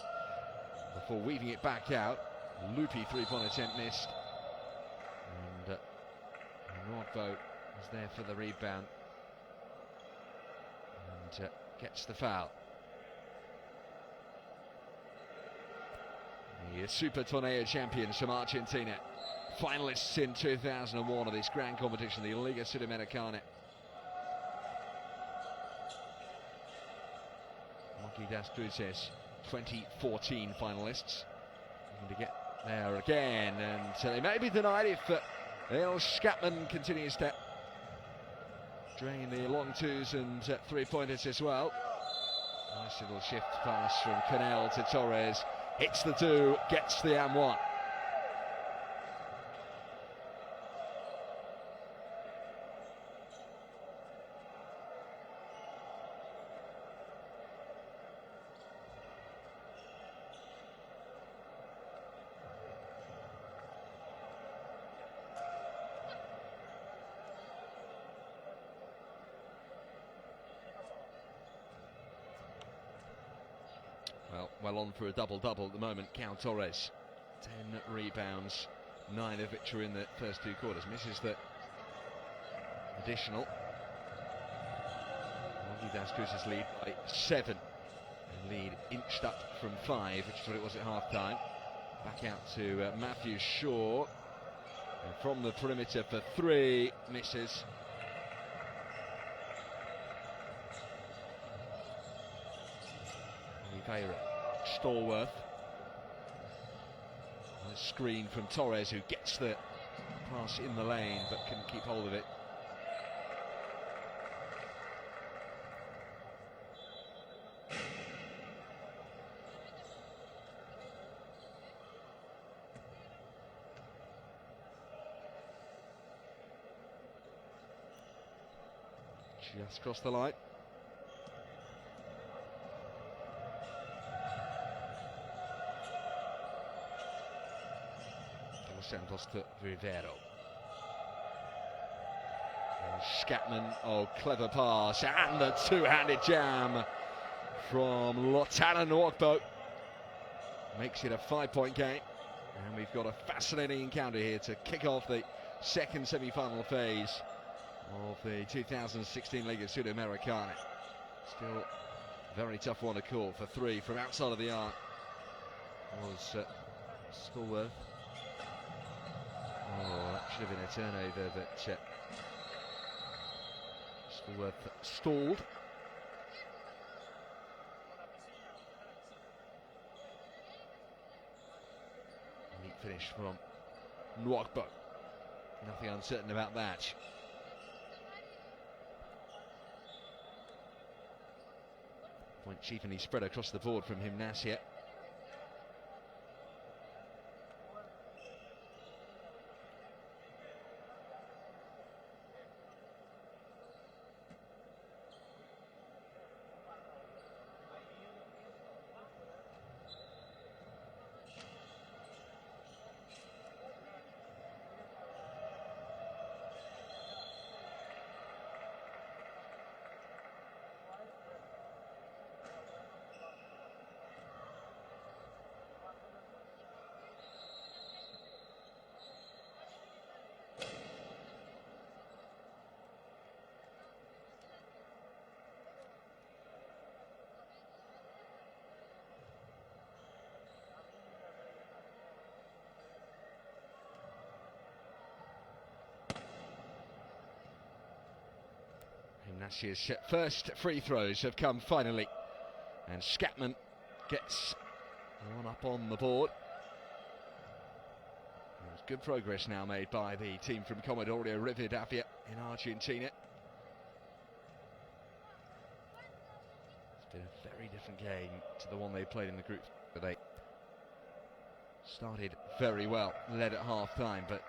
before weaving it back out. Loopy three-point attempt missed. And Rodbo is there for the rebound. And gets the foul. The Super Torneo champions from Argentina. Finalists in 2001 of this grand competition, the Liga Sudamericana. Mogi das Cruzes, 2014 finalists. Looking to get there again, and they may be denied if El Scatman continues to drain the long twos and three-pointers as well. Nice little shift pass from Canel to Torres. Hits the two, gets the M1. Well on for a double-double at the moment, Cal Torres. 10 rebounds, 9 of which are in the first 2 quarters. Misses the additional. Mogi das Cruzes lead by 7. And lead inched up from 5, which is what it was at half-time. Back out to Matthew Shaw. And from the perimeter for 3, misses. Oliveira. Stallworth. A screen from Torres, who gets the pass in the lane but can keep hold of it. Just crossed the line. Santos to Rivero. And Scatman, oh, clever pass, and the two-handed jam from Lotana Nwogbo. Makes it a 5-point game, and we've got a fascinating encounter here to kick off the second semi-final phase of the 2016 Liga Sudamericana. Still a very tough one to call. For 3 from outside of the arc was Stallworth. Oh, that should have been a turnover, but Stallworth stalled. Neat finish from Nwogbo. Nothing uncertain about that. Points evenly spread across the board from Gimnasia. Gimnasia's first free throws have come finally, and Scatman gets one up on the board. There's good progress now made by the team from Comodoro Rivadavia in Argentina. It's been a very different game to the one they played in the group. They started very well, led at half-time, but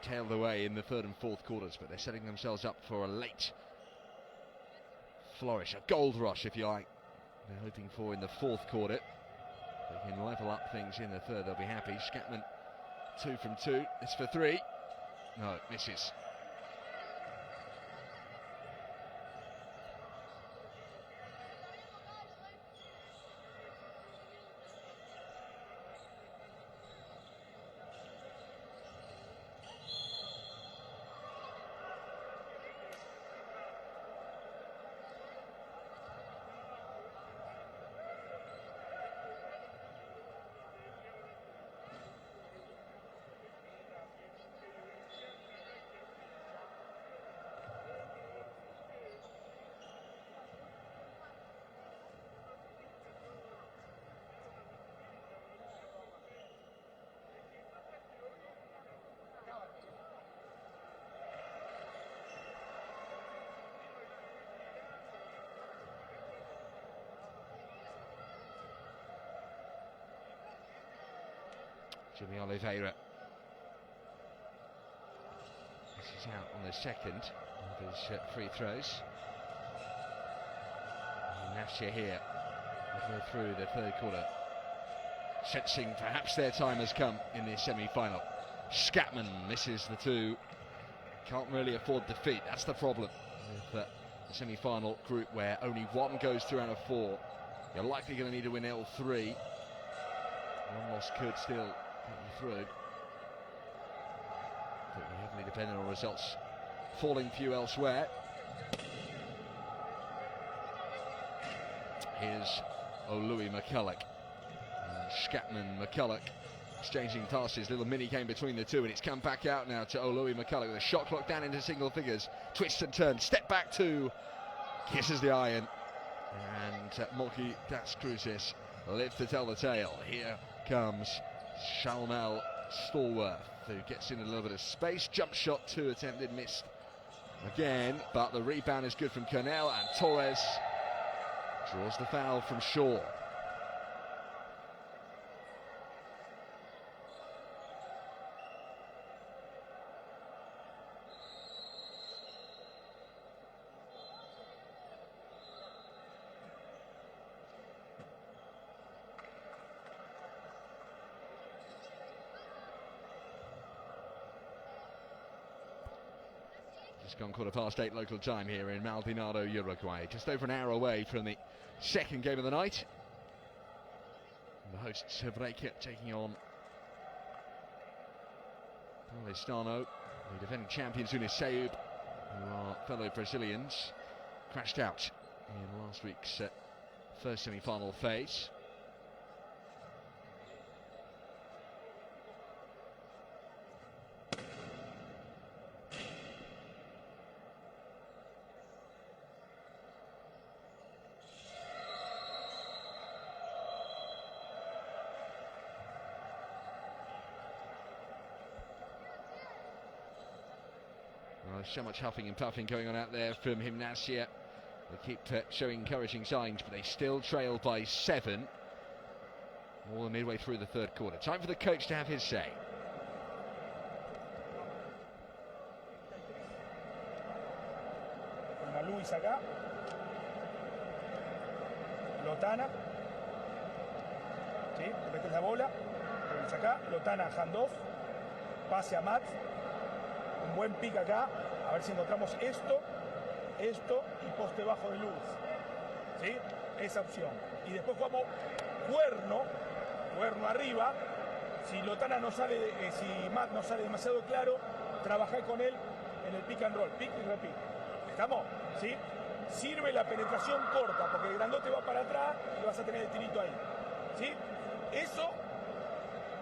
tailed away in the 3rd and 4th quarters. But they're setting themselves up for a late flourish, a gold rush if you like, they're hoping for in the fourth quarter. They can level up things in the third, they'll be happy. Scatman 2 from 2, it's for 3. No, misses. Jimmy Oliveira. This is out on the second of his free throws. Gimnasia here, midway through the third quarter, sensing perhaps their time has come in this semi-final. Scatman misses the 2. Can't really afford defeat. That's the problem with the semi-final group, where only 1 goes through out of 4. You're likely going to need to win all 3. 1 loss could still get you through, but we're heavily dependent on results falling few elsewhere. Here's O'Louis McCulloch and Scatman McCulloch exchanging passes. Little mini game between the two, and it's come back out now to O'Louis McCulloch with a shot clock down into single figures. Twist and turn, step back 2, kisses the iron, and Mogi das Cruzes live to tell the tale. Here comes Shalmel Stallworth, who gets in a little bit of space. Jump shot 2 attempted, missed again, but the rebound is good from Cornell, and Torres draws the foul from Shaw. Just gone 8:15 local time here in Maldonado, Uruguay. Just over an hour away from the second game of the night. The hosts Hebraica taking on Palestino, the defending champions Uniceu, who are fellow Brazilians, crashed out in last week's first semi-final phase. So much huffing and puffing going on out there from Gimnasia. They keep showing encouraging signs, but they still trail by 7. More than midway through the third quarter. Time for the coach to have his say. Luis acá. Lotana. ¿Sí? Te metes la bola. Luis acá. Lotana, handoff. Pase a Matt. Un buen pick acá. A ver si encontramos esto y poste bajo de luz. ¿Sí? Esa opción. Y después jugamos cuerno arriba. Si Lotana no sale, si Matt no sale demasiado claro, trabajá con él en el pick and roll. Pick y repeat. ¿Estamos? ¿Sí? Sirve la penetración corta, porque el grandote va para atrás y vas a tener el tirito ahí. ¿Sí? Eso.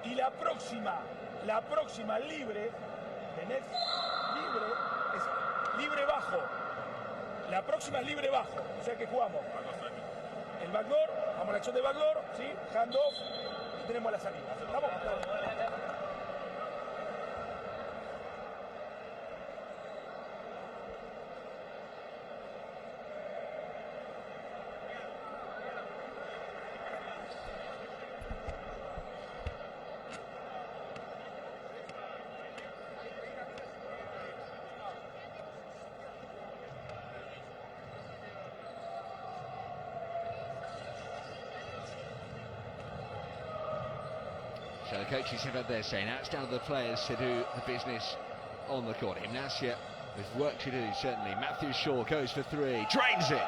Y la próxima libre, tenés libre, es libre bajo. La próxima es libre bajo. O sea que jugamos el backdoor, vamos a la acción de backdoor, ¿sí? Handoff y tenemos la salida. ¿Estamos? So the coaches have had their say. Now it's down to the players to do the business on the court. Gimnasia with work to do, certainly. Matthew Shaw goes for three, drains it.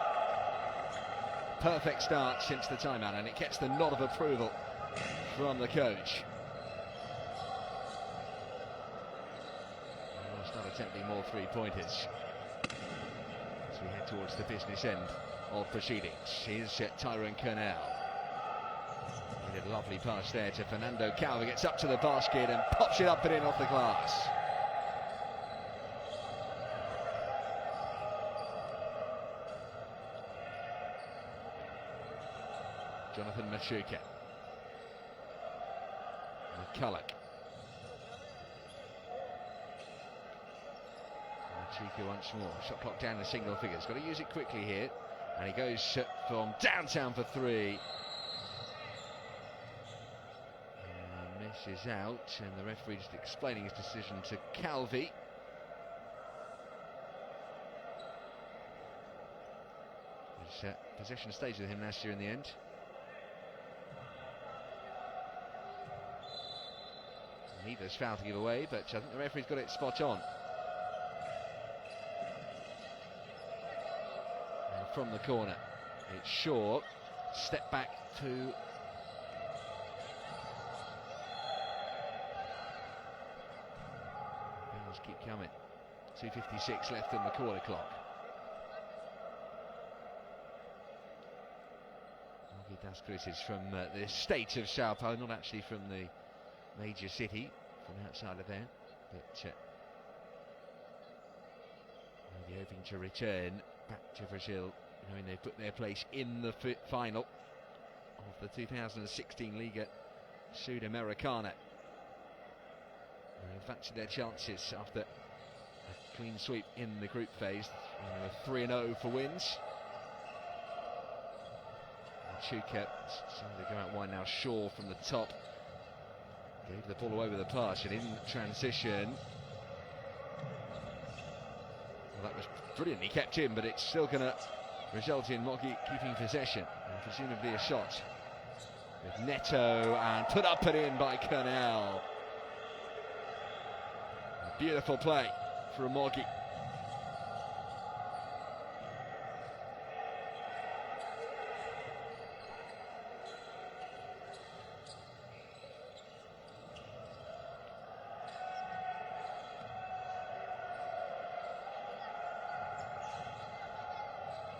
Perfect start since the timeout, and it gets the nod of approval from the coach. And we'll start attempting more three-pointers as we head towards the business end of proceedings. Here's Tyrone Kernell. He did a lovely pass there to Fernando Calva, gets up to the basket and pops it up and in off the glass. Jonathan Machuca. McCulloch. Machuca once more. Shot clock down to single figures. Got to use it quickly here. And he goes from downtown for three. And misses out. And the referee just explaining his decision to Calvi. Possession stays with Gimnasia in the end. Neither's foul to give away, but I think the referee's got it spot on. And from the corner, it's Shaw. Step back to... Fouls keep coming. 2:56 left on the quarter clock. Mogi das Cruzes from the state of Sao Paulo, not actually from the major city, from outside of there, but they're hoping to return back to Brazil, knowing they've put their place in the final of the 2016 Liga Sudamericana. They've fancied their chances after a clean sweep in the group phase. 3-0 for wins. Chuka starting to go out wide now. Shaw from the top gave the ball away with a pass, and in transition, well, that was brilliantly kept in, but it's still going to result in Mogi keeping possession, and presumably a shot with Neto, and put up and in by Kernell. A beautiful play for Mogi.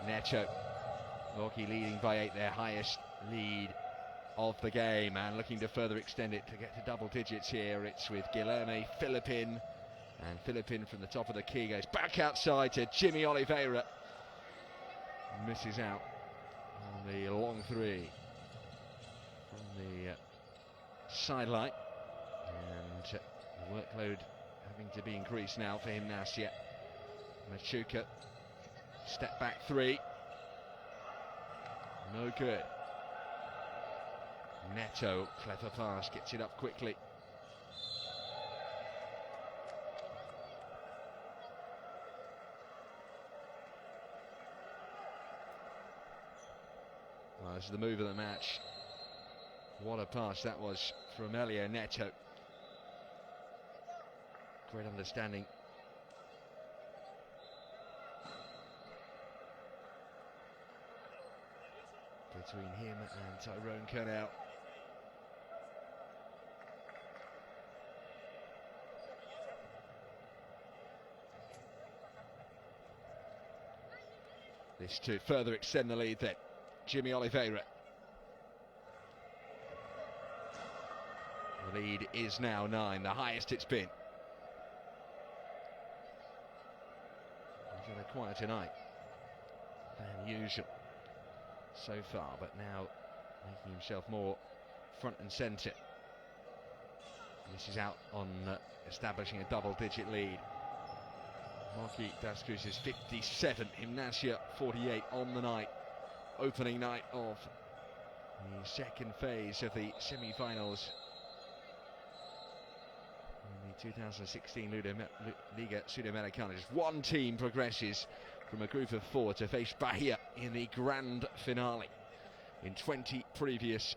Neto, Mogi leading by 8, their highest lead of the game, and looking to further extend it to get to double digits here. It's with Guilherme Philippin, and Philippin from the top of the key goes back outside to Jimmy Oliveira. Misses out on the long three from the sideline, and the workload having to be increased now for Gimnasia. Machuca. Step back three. No good. Neto, clever pass, gets it up quickly. Well, this is the move of the match. What a pass that was from Elio Neto. Great understanding between him and Tyrone Kernell. This to further extend the lead then. Jimmy Oliveira. The lead is now 9, the highest it's been. He's had a quieter night than usual so far, but now making himself more front and centre. This is out on establishing a double-digit lead. Mogi das Cruzes 57, Gimnasia 48 on the night, opening night of the second phase of the semi-finals in the 2016 Liga Sudamericana. Just one team progresses from a group of 4 to face Bahia in the grand finale. In 20 previous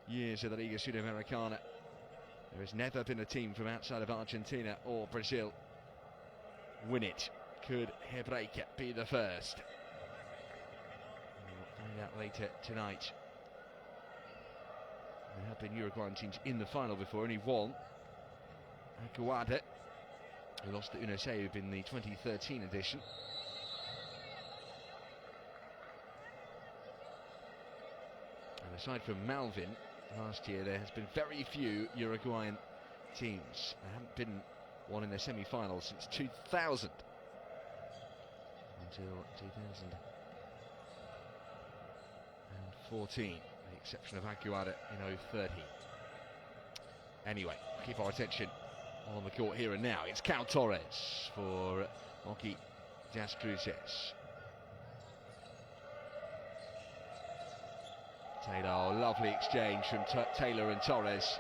years of the Liga Sudamericana, There has never been a team from outside of Argentina or Brazil win it. Could Hebraica be the first? We'll find out later tonight. There have been Uruguayan teams in the final before, only one. Aguada, who lost to Unicef in the 2013 edition. And aside from Malvin, last year there has been very few Uruguayan teams. There haven't been one in the semi-final since 2000. Until 2014, with the exception of Aguada in 013. Anyway, keep our attention on the court here and now. It's Cal Torres for Mogi das Cruzes. Taylor, oh, lovely exchange from Taylor and Torres.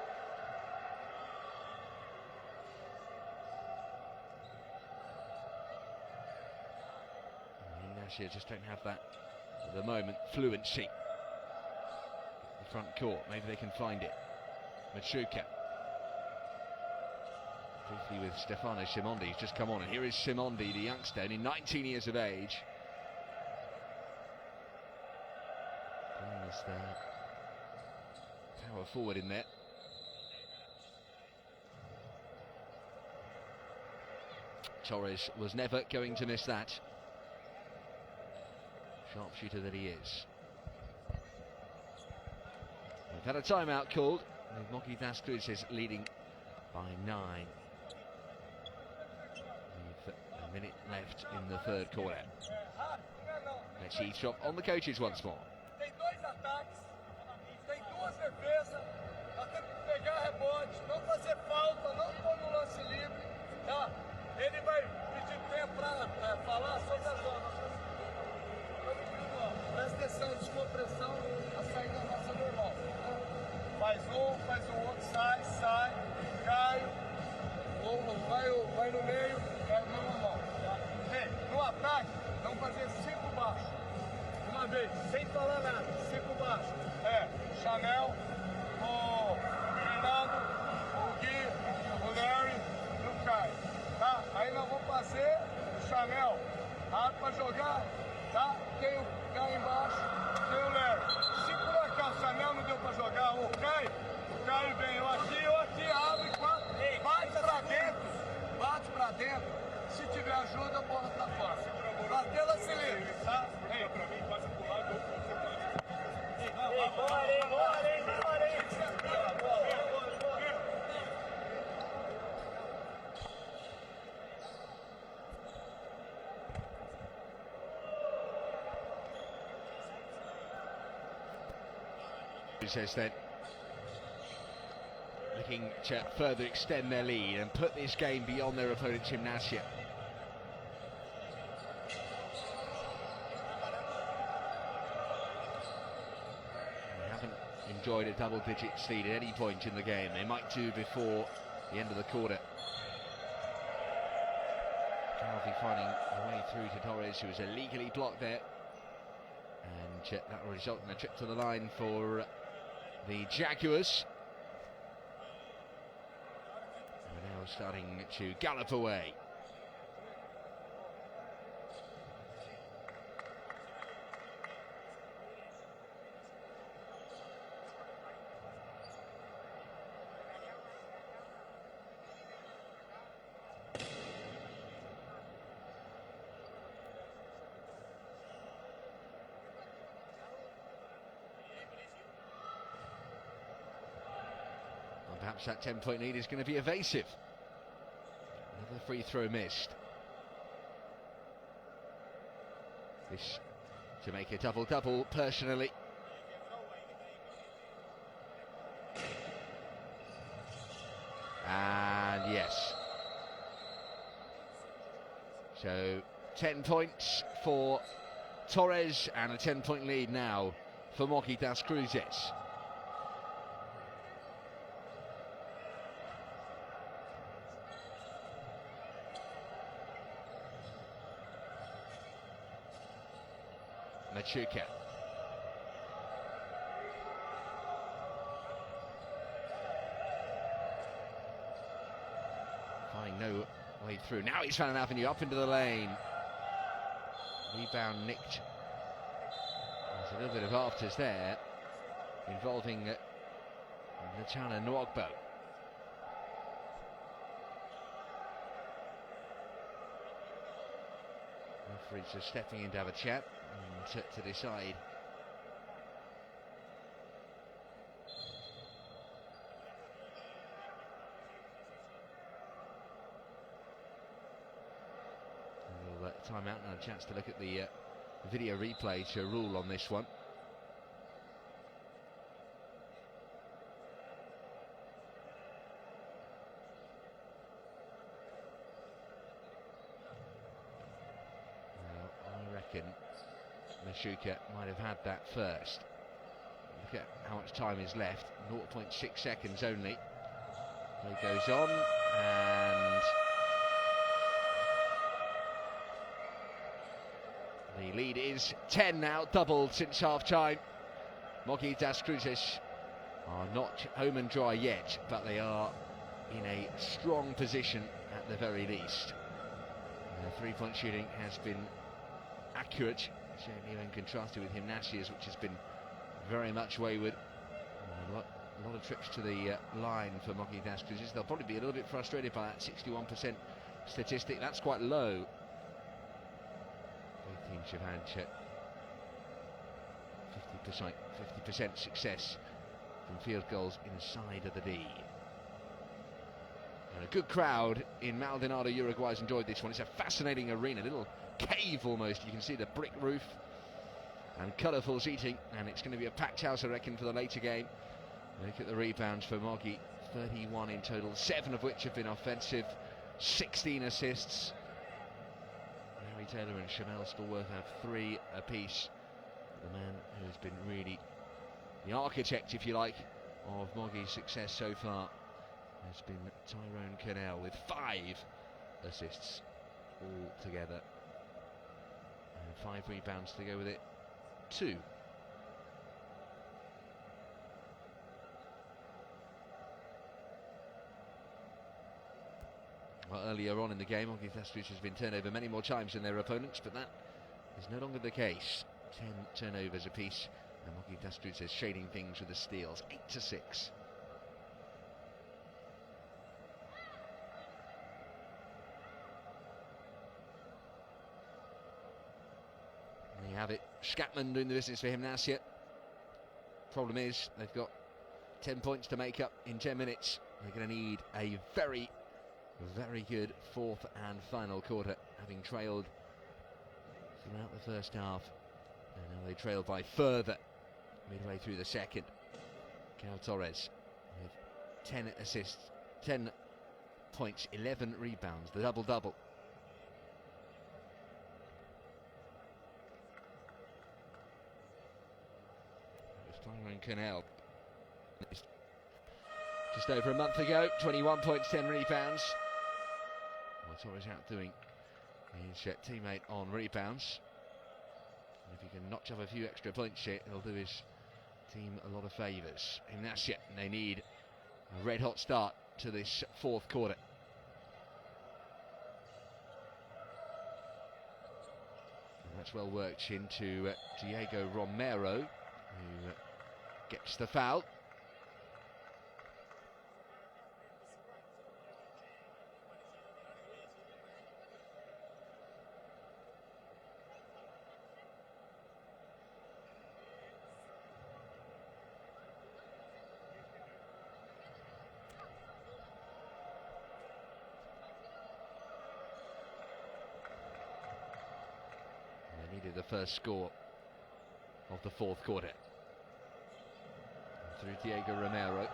Gimnasia just don't have that at the moment fluency. The front court, maybe they can find it. Machuca. Briefly with Stefano Simondi, who's just come on, and here is Simondi, the youngster, only 19 years of age. There's the power forward in there. Torres was never going to miss that. Sharpshooter that he is. We've had a timeout called, with Mogi das Cruzes leading by 9. With a minute left in the third quarter. Let's eavesdrop on the coaches once more. Tem dois ataques, tem duas defesas, nós temos que pegar rebote, não fazer falta, não pôr no lance livre, tá? Ele vai pedir tempo para falar sobre as zonas. Presta atenção, descompressão, a saída nossa normal. Faz o outro, sai, cai, vai no meio, cai mão a mão. Tá? No ataque, vamos fazer 5 baixos. Uma vez, sem falar nada, 5 baixos. Chanel, o Fernando, o Gui, o Larry e o Caio. Tá? Aí nós vamos fazer o Chanel, rápido para jogar, tá? Tem o Caio embaixo, tem o Larry. Se por acaso o Chanel não deu para jogar, o Caio vem, eu aqui, abre, bate pra dentro. Se tiver ajuda, a bola tá fora. Bateu, ela se livre, tá? Ei, pra mim, passa pro lado. He says then, looking to further extend their lead and put this game beyond their opponent Gimnasia. They haven't enjoyed a double-digit lead at any point in the game. They might do before the end of the quarter. Calvi finding a way through to Torres, who was illegally blocked there. And that will result in a trip to the line for the Jaguars. We're now starting to gallop away. Perhaps that 10-point lead is going to be evasive. Another free throw missed. This to make a double-double personally. And yes. So 10 points for Torres and a 10-point lead now for Mogi das Cruzes. Machuca. way through. Now he's found an avenue up into the lane. Rebound nicked. There's a little bit of afters there, involving Natana Nwogbo. Referees are stepping in to have a chat and to decide. Time out and a chance to look at the video replay to rule on this one. I reckon Mashuka might have had that first. Look at how much time is left. 0.6 seconds only. Play goes on, and the lead is 10 now, doubled since half-time. Mogi das Cruzes are not home and dry yet, but they are in a strong position at the very least. Three-point shooting has been accurate, certainly when contrasted with Gimnasia's, which has been very much wayward. A lot of trips to the line for Mogi das Cruzes. They'll probably be a little bit frustrated by that 61% statistic. That's quite low. Both teams have had 50% success from field goals inside of the D. And a good crowd in Maldonado, Uruguay has enjoyed this one. It's a fascinating arena, little cave almost. You can see the brick roof and colourful seating, and it's going to be a packed house, I reckon, for the later game. Look at the rebounds for Mogi, 31 in total, 7 of which have been offensive, 16 assists. Mary Taylor and Chanel Stallworth have 3 apiece. The man who has been really the architect, if you like, of Mogi's success so far has been Tyrone Cannell with 5 assists altogether. And 5 rebounds to go with it, 2. Well, earlier on in the game, Mogi das Cruzes has been turned over many more times than their opponents, but that is no longer the case. 10 turnovers apiece, and Mogi das Cruzes shading things with the steals, 8-6. There you have it. Scatman doing the business for Gimnasia. Problem is, they've got 10 points to make up in 10 minutes. They're going to need a very good fourth and final quarter, having trailed throughout the first half. And now they trail by further midway through the second. Cal Torres with 10 assists, 10 points, 11 rebounds, the double-double. Tyrone Cannell, just over a month ago, 21 points, 10 rebounds. Well, Torres outdoing his teammate on rebounds. And if he can notch up a few extra points here, he'll do his team a lot of favours. Gimnasia, they need a red-hot start to this fourth quarter. And that's well worked into Diego Romero, who gets the foul. They needed the first score of the fourth quarter. Through Diego Romero.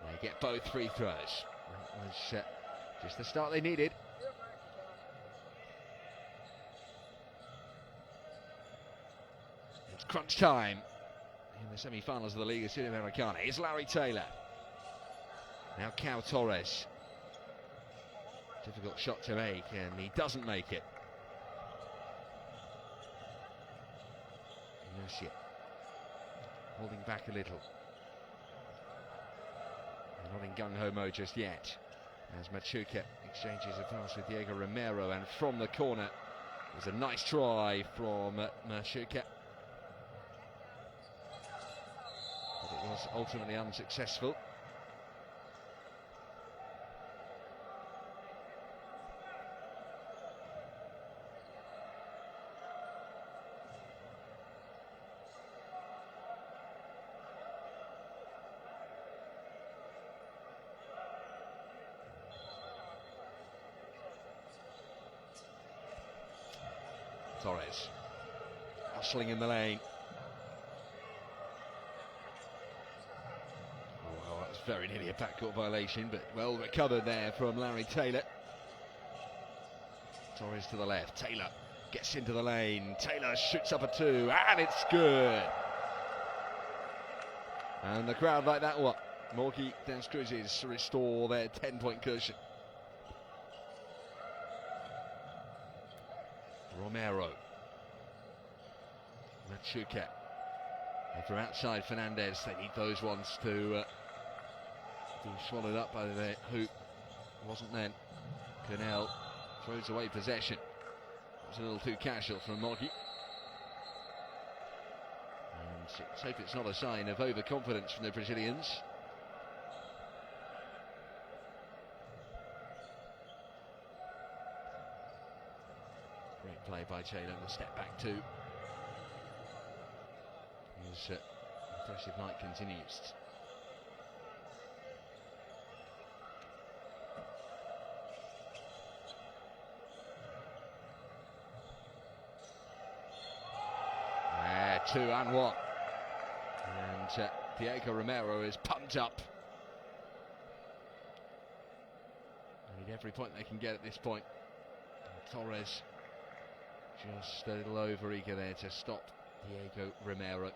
They get both free throws. That was just the start they needed. It's crunch time in the semi-finals of the Liga Sudamericana. It's Larry Taylor. Now Cal Torres. Difficult shot to make, and he doesn't make it. Holding back a little. They're not in gung-ho mode just yet. As Machuca exchanges a pass with Diego Romero, and from the corner, it was a nice try from Machuca. But it was ultimately unsuccessful. Torres hustling in the lane. Oh, that was very nearly a backcourt violation, but well recovered there from Larry Taylor. Torres to the left. Taylor gets into the lane. Taylor shoots up a two, and it's good. And the crowd like that one. Mogi does Cruzes to restore their 10-point cushion. Romero. Machuca. And from outside Fernandez, they need those ones to be swallowed up by the hoop. Wasn't then. Cornell throws away possession. It was a little too casual from Mogi. And let's hope it's not a sign of overconfidence from the Brazilians. Great play by Taylor, the step back two. His impressive night continues. Two and one. And Diego Romero is pumped up. They need every point they can get at this point. And Torres just a little over eager there to stop Diego Romero.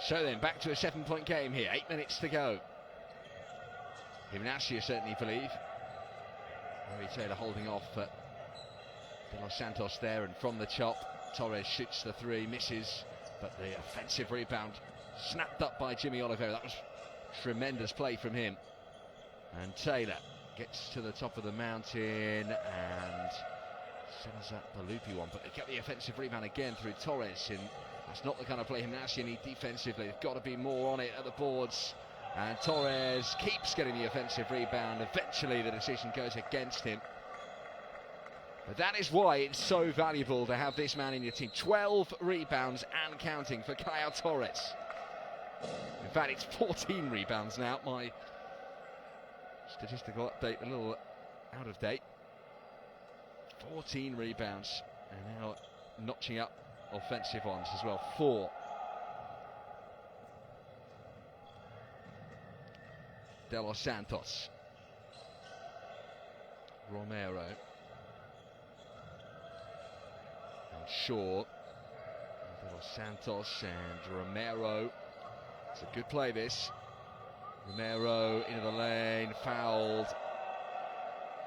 So then, back to a 7-point game here. 8 minutes to go. Gimnasia certainly believe. Larry Taylor holding off De Los Santos there, and from the chop, Torres shoots the three, misses, but the offensive rebound snapped up by Jimmy Oliveira. That was tremendous play from him. And Taylor gets to the top of the mountain and sends up the loopy one, but they get the offensive rebound again through Torres, and that's not the kind of play Gimnasia need defensively. They've got to be more on it at the boards. And Torres keeps getting the offensive rebound. Eventually the decision goes against him. But that is why it's so valuable to have this man in your team. 12 rebounds and counting for Caio Torres. In fact, it's 14 rebounds now. My statistical update a little out of date. 14 rebounds, and now notching up offensive ones as well. 4. De Los Santos. Romero. And Shaw. De Los Santos and Romero. It's a good play, this. Romero into the lane, fouled.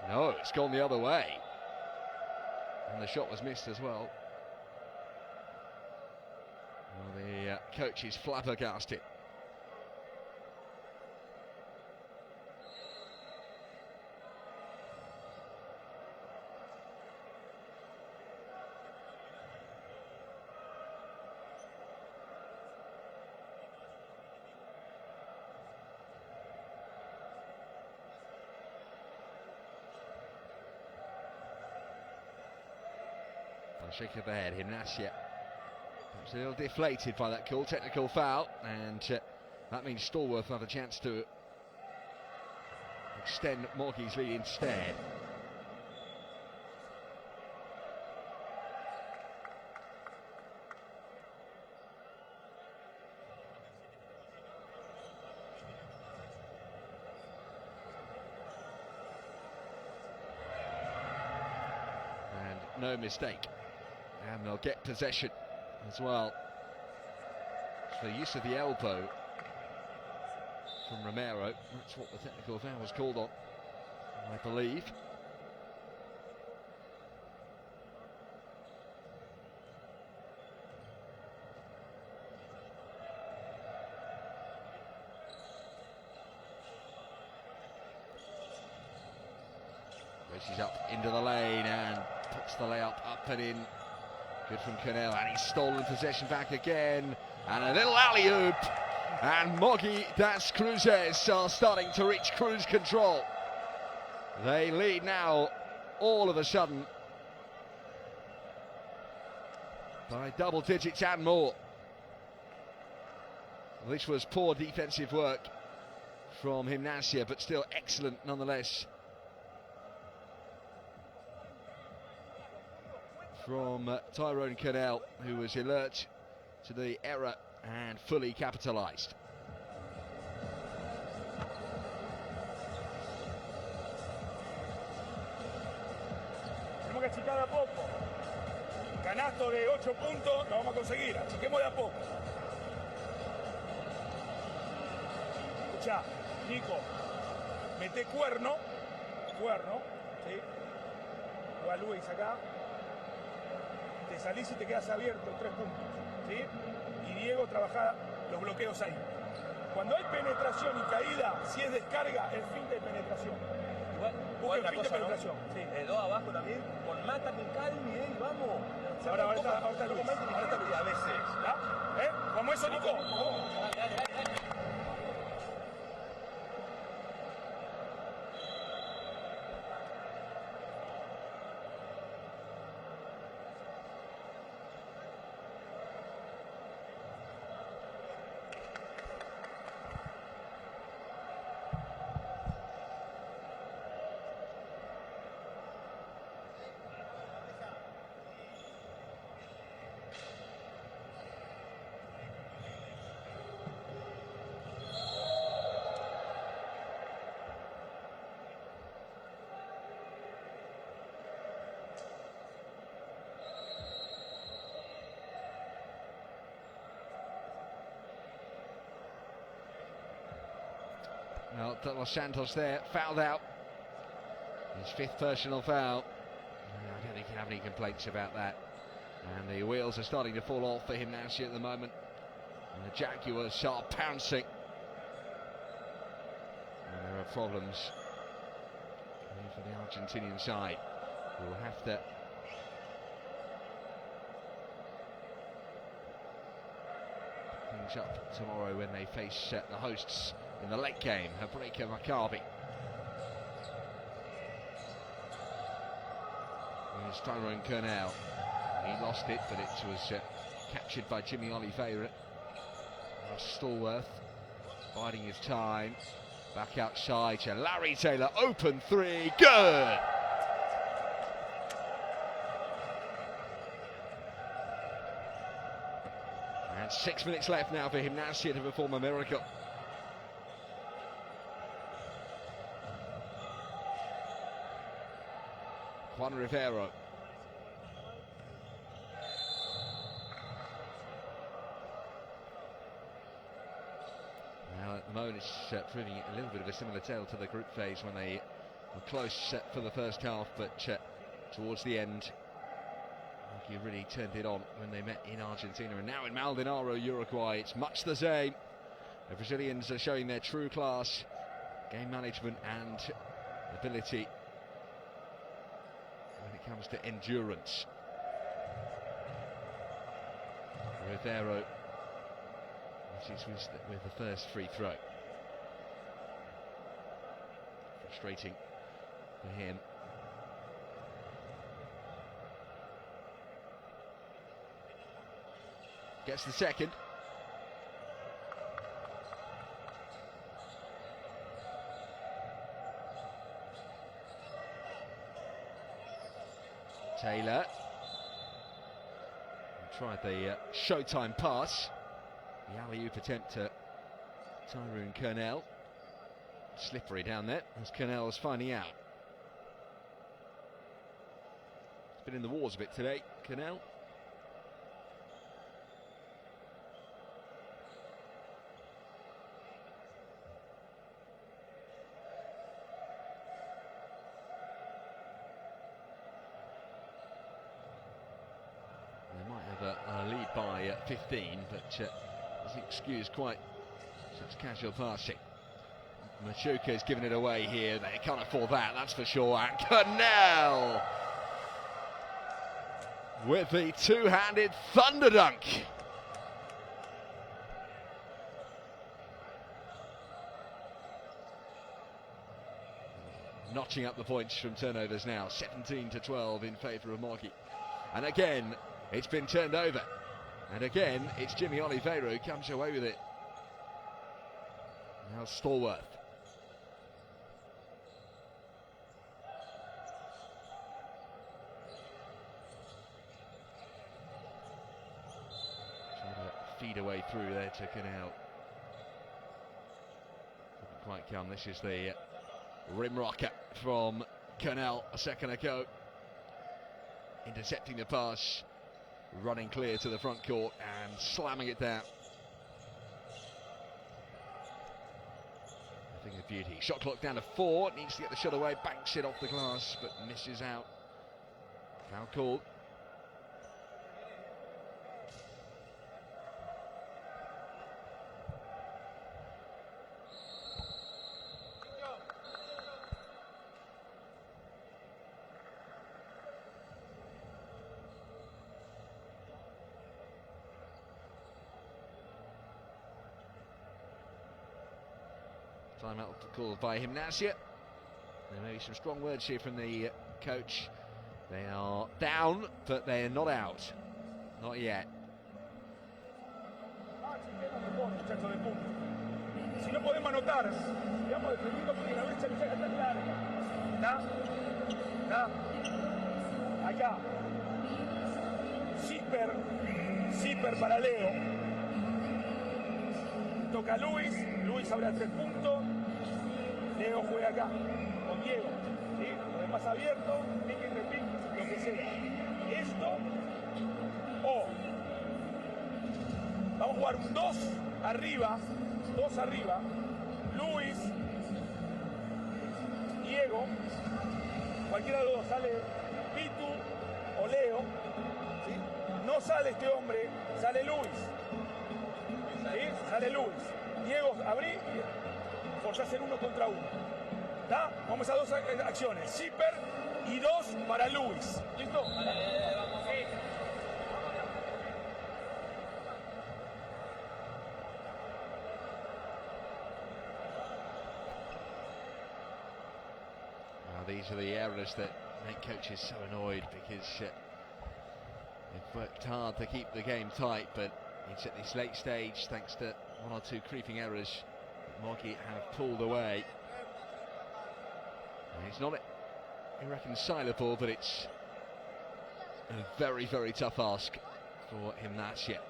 No, it's gone the other way. And the shot was missed as well. Well, the coach is flabbergasted. Shake of the head, Gimnasia. Perhaps a little deflated by that call, technical foul, and that means Stallworth will have a chance to extend Mogi's lead instead. And no mistake. And they'll get possession as well the use of the elbow from Romero. That's what the technical foul was called on, I believe. Races up into the lane and puts the layup up and in. Good from Cornell, and he's stolen possession back again. And a little alley-oop. And Mogi das Cruzes are starting to reach cruise control. They lead now, all of a sudden, by double digits and more. This was poor defensive work from Gimnasia, but still excellent nonetheless from Tyrone Cornell, who was alert to the error and fully capitalised. Tenemos que achicar de a poco. Canasto de 8 puntos, lo vamos a conseguir. Achiquemos de a poco. Escuchá, Nico, mete cuerno, ¿sí? Juega Luis acá. Te salís y te quedas abierto 3 puntos, ¿sí? Y Diego trabaja los bloqueos ahí. Cuando hay penetración y caída, si es descarga, es fin de penetración. Igual fin de penetración. ¿No? Sí. Dos abajo también, con mata, con calma, y vamos. Ahora está Luis. Ahora está Luis, a veces. ¿Ya? Como eso, Nico. Dale. Well, De Los Santos there, fouled out. His 5th personal foul. I don't think you have any complaints about that. And the wheels are starting to fall off for Gimnasia at the moment. And the Jaguars are pouncing. And there are problems for the Argentinian side. We will have to pick things up tomorrow when they face the hosts in the late game, Hebreka Maccabi. Here's Tyrone Cornell. He lost it, but it was captured by Jimmy Oliveira. Stallworth biding his time. Back outside to Larry Taylor. Open 3. Good! And 6 minutes left now for Gimnasia to perform a miracle. Juan Rivero. Now at the moment it's proving a little bit of a similar tale to the group phase when they were close for the first half, but towards the end you really turned it on when they met in Argentina, and now in Maldonado, Uruguay, it's much the same. The Brazilians are showing their true class, game management and ability when it comes to endurance. Rivero with the first free throw. Frustrating for him. Gets the second. Taylor tried the showtime pass. The alley-oop attempt to Tyrone Cornell. Slippery down there as Cornell's finding out. He's been in the wars a bit today, Cornell. by 15, but doesn't excuse quite such casual passing. Machuka's given it away here. They can't afford that, that's for sure. And Cornell with the two-handed thunder dunk. Notching up the points from turnovers now, 17-12 in favour of Mogi. And again, it's been turned over. And again, it's Jimmy Oliveira who comes away with it. Now Stallworth. Trying to feed away through there to Canal. Couldn't quite come. This is the rim rocker from Cornell a second ago. Intercepting the pass, running clear to the front court and slamming it down. A thing of beauty. Shot clock down to 4, needs to get the shot away, banks it off the glass but misses out. Foul called. Timeout called by Gimnasia. There may be some strong words here from the coach. They are down, but they are not out. Not yet. Si no podemos anotar, sigamos defendiendo porque la brecha está tan larga. ¿Está? Acá. Zipper para Leo. Toca Luis. Luis abre a 3 puntos. Leo juega acá con Diego. ¿Sí? Lo demás abierto, pick and repeat, lo que sea. Esto o vamos a jugar un 2 arriba. Luis, Diego, cualquiera de los dos, sale Pitu o Leo, ¿sí? No sale este hombre, sale Luis, ¿sí? Sale Luis. Diego, abrí y forzás en 1 contra 1. ¿Está? Vamos a 2 acciones, Zipper y 2 para Luis. ¿Listo? Vamos. Sí. These are the areas that make coaches so annoyed because they've worked hard to keep the game tight, but it's at this late stage, thanks to 1 or 2 creeping errors, that Mogi have pulled away. And it's not irreconcilable, but it's a very, very tough ask for Gimnasia.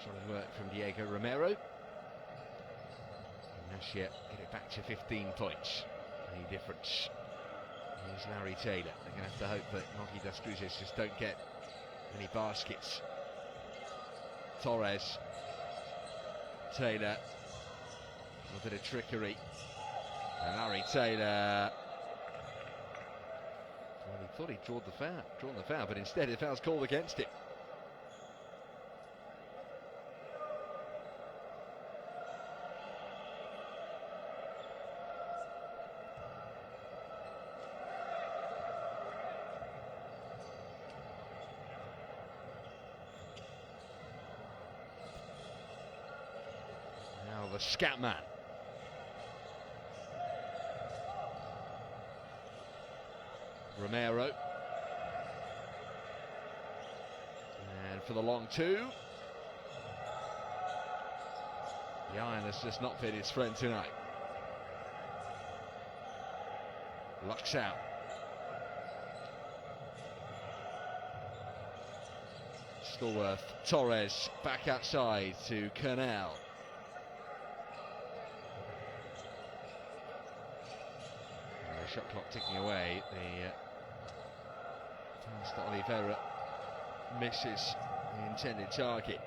Solid work from Diego Romero. Gimnasia get it back to 15 points. Any difference? Here's Larry Taylor. They're going to have to hope that Mogi das Cruzes just don't get any baskets. Torres. Taylor. A little bit of trickery. And Larry Taylor. Well, he thought he'd drawn the foul, but instead the foul's called against him. Now the scat man. Romero. And for the long 2. The iron has just not been his friend tonight. Lucks out. Stallworth, Torres, back outside to Kernel. The shot clock ticking away. The pass to Oliveira misses the intended target.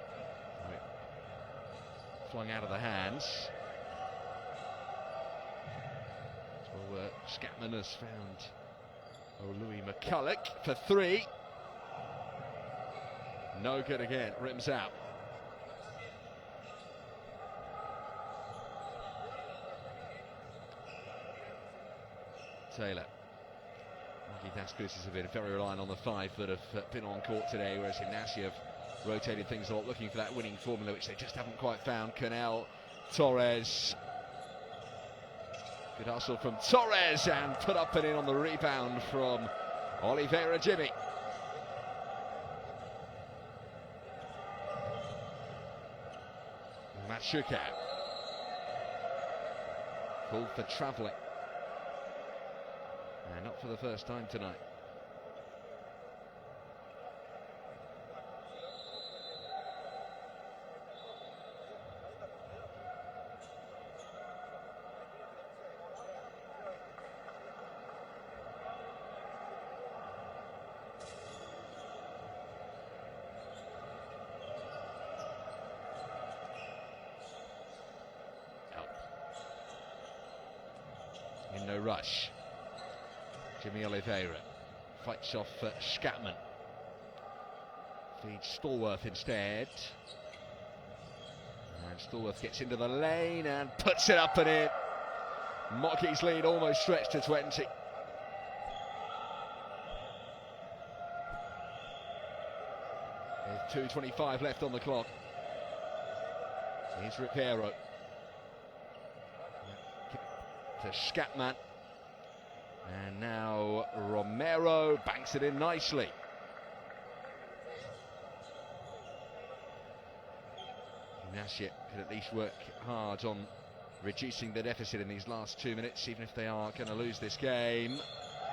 Flung out of the hands. So Scatman has found Louis McCulloch for 3. No good again, rims out. Taylor. Mogi Cruzes have been very reliant on the 5 that have been on court today, whereas Gimnasia have rotated things a lot, looking for that winning formula, which they just haven't quite found. Kernel, Torres. Good hustle from Torres, and put up and in on the rebound from Oliveira Jimmy. Matshuka. Called for travelling. And not for the first time tonight. In no rush. Jimmy Oliveira fights off Scatman. Feeds Stallworth instead. And Stallworth gets into the lane and puts it up and in. Mogi's lead almost stretched to 20. There's 2:25 left on the clock. Here's Ribeiro. To Scatman. And now Romero banks it in nicely. Gimnasia could at least work hard on reducing the deficit in these last 2 minutes, even if they are going to lose this game.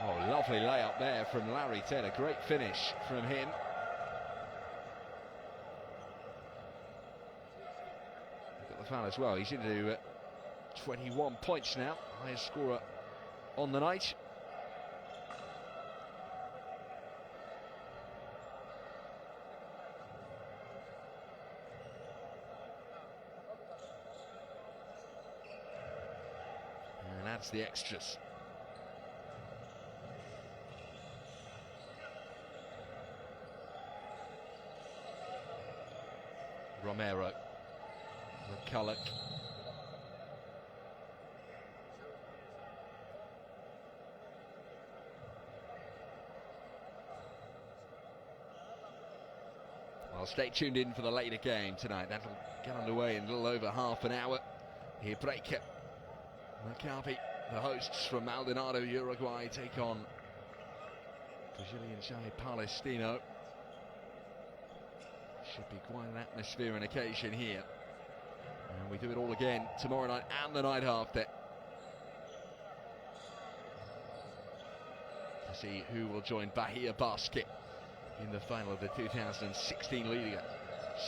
Oh, lovely layup there from Larry Taylor. Great finish from him. Got the foul as well. He's into 21 points now. Highest scorer on the night. And that's the extras. Romero, McCulloch. Well, stay tuned in for the later game tonight. That'll get underway in a little over half an hour. Here, Breaker, Maccabi, the hosts from Maldonado, Uruguay, take on Brazilian side Palestino. Should be quite an atmosphere and occasion here. And we do it all again tomorrow night and the night after. To see who will join Bahia Basket in the final of the 2016 Liga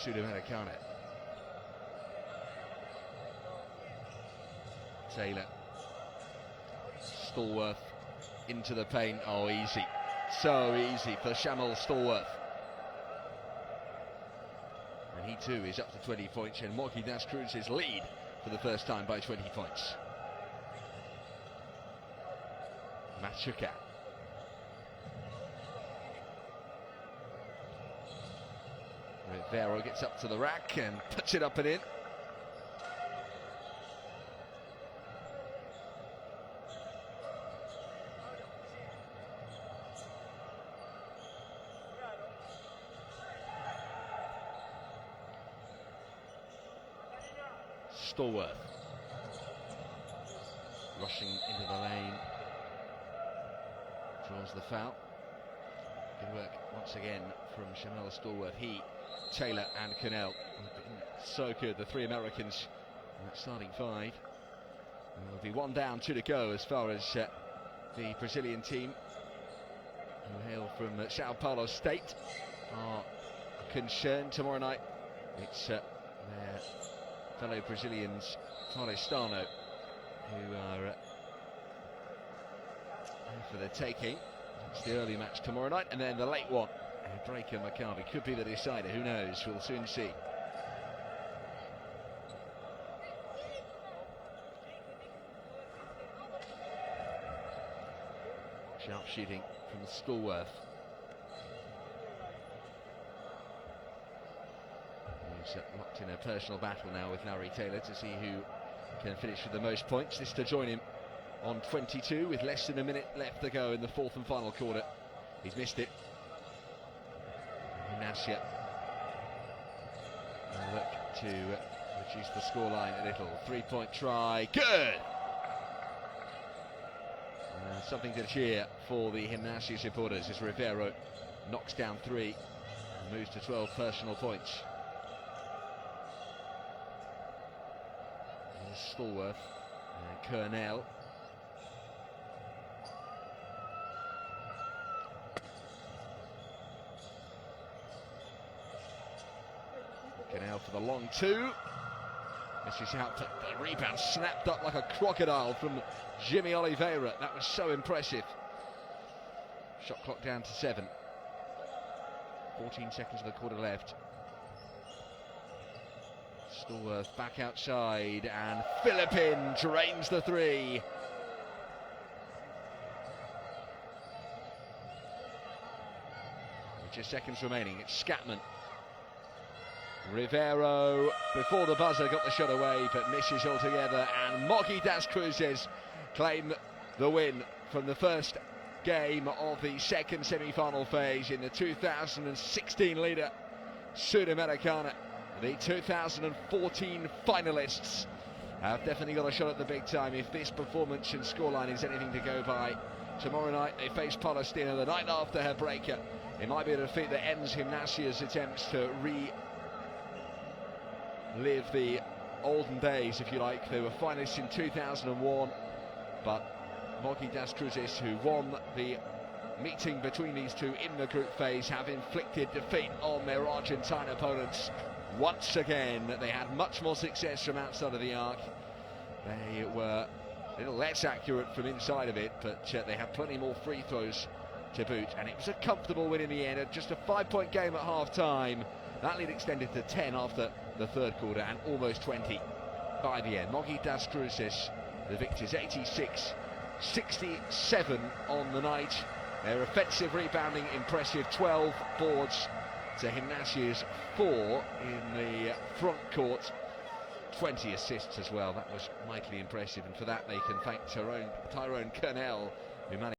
Sudamericana. Taylor. Stallworth into the paint. Oh, easy. So easy for Shamal Stallworth. And he too is up to 20 points, and Mogi Cruzes lead for the first time by 20 points. Matshuka. Vero gets up to the rack and puts it up and in. Stallworth rushing into the lane, draws the foul. Good work once again from Shamal Stallworth. He, Taylor and Kernel have been so good, the 3 Americans in that starting 5. There'll be 1 down, 2 to go as far as the Brazilian team, who hail from Sao Paulo State, are concern. Tomorrow night, it's their fellow Brazilians, Stano, who are there for the taking. It's the early match tomorrow night, and then the late one. Drake and Maccabi could be the decider. Who knows? We'll soon see. Sharp shooting from Stallworth. He's locked in a personal battle now with Larry Taylor to see who can finish with the most points. This to join him on 22 with less than a minute left to go in the fourth and final quarter. He's missed it. Gimnasia look to reduce the scoreline a little. 3-point try, good! Something to cheer for the Gimnasia supporters as Rivero knocks down 3 and moves to 12 personal points. Here's Stallworth and Kernell. Kernell for the long 2. Misses out, but the rebound snapped up like a crocodile from Jimmy Oliveira. That was so impressive. Shot clock down to 7. 14 seconds of the quarter left. Stallworth back outside, and Philippin drains the 3. Just seconds remaining. It's Scatman. Rivero before the buzzer got the shot away, but misses altogether, and Mogi das Cruzes claim the win from the first game of the second semi-final phase in the 2016 Liga Sudamericana. The 2014 finalists have definitely got a shot at the big time if this performance and scoreline is anything to go by. Tomorrow night they face Palestina, the night after her breaker. It might be a defeat that ends Gimnasia's attempts to live the olden days, if you like. They were finalists in 2001, but Mogi das Cruzes, who won the meeting between these two in the group phase, have inflicted defeat on their Argentine opponents once again. They had much more success from outside of the arc. They were a little less accurate from inside of it, but they had plenty more free throws to boot, and it was a comfortable win in the end. Just a 5-point game at half-time. That lead extended to 10 after the third quarter, and almost 20 by the end. Mogi das Cruzes, the victors, 86-67 on the night. Their offensive rebounding impressive, 12 boards to Gimnasia's 4 in the front court. 20 assists as well. That was mightily impressive, and for that they can thank Tyrone Kernell, who managed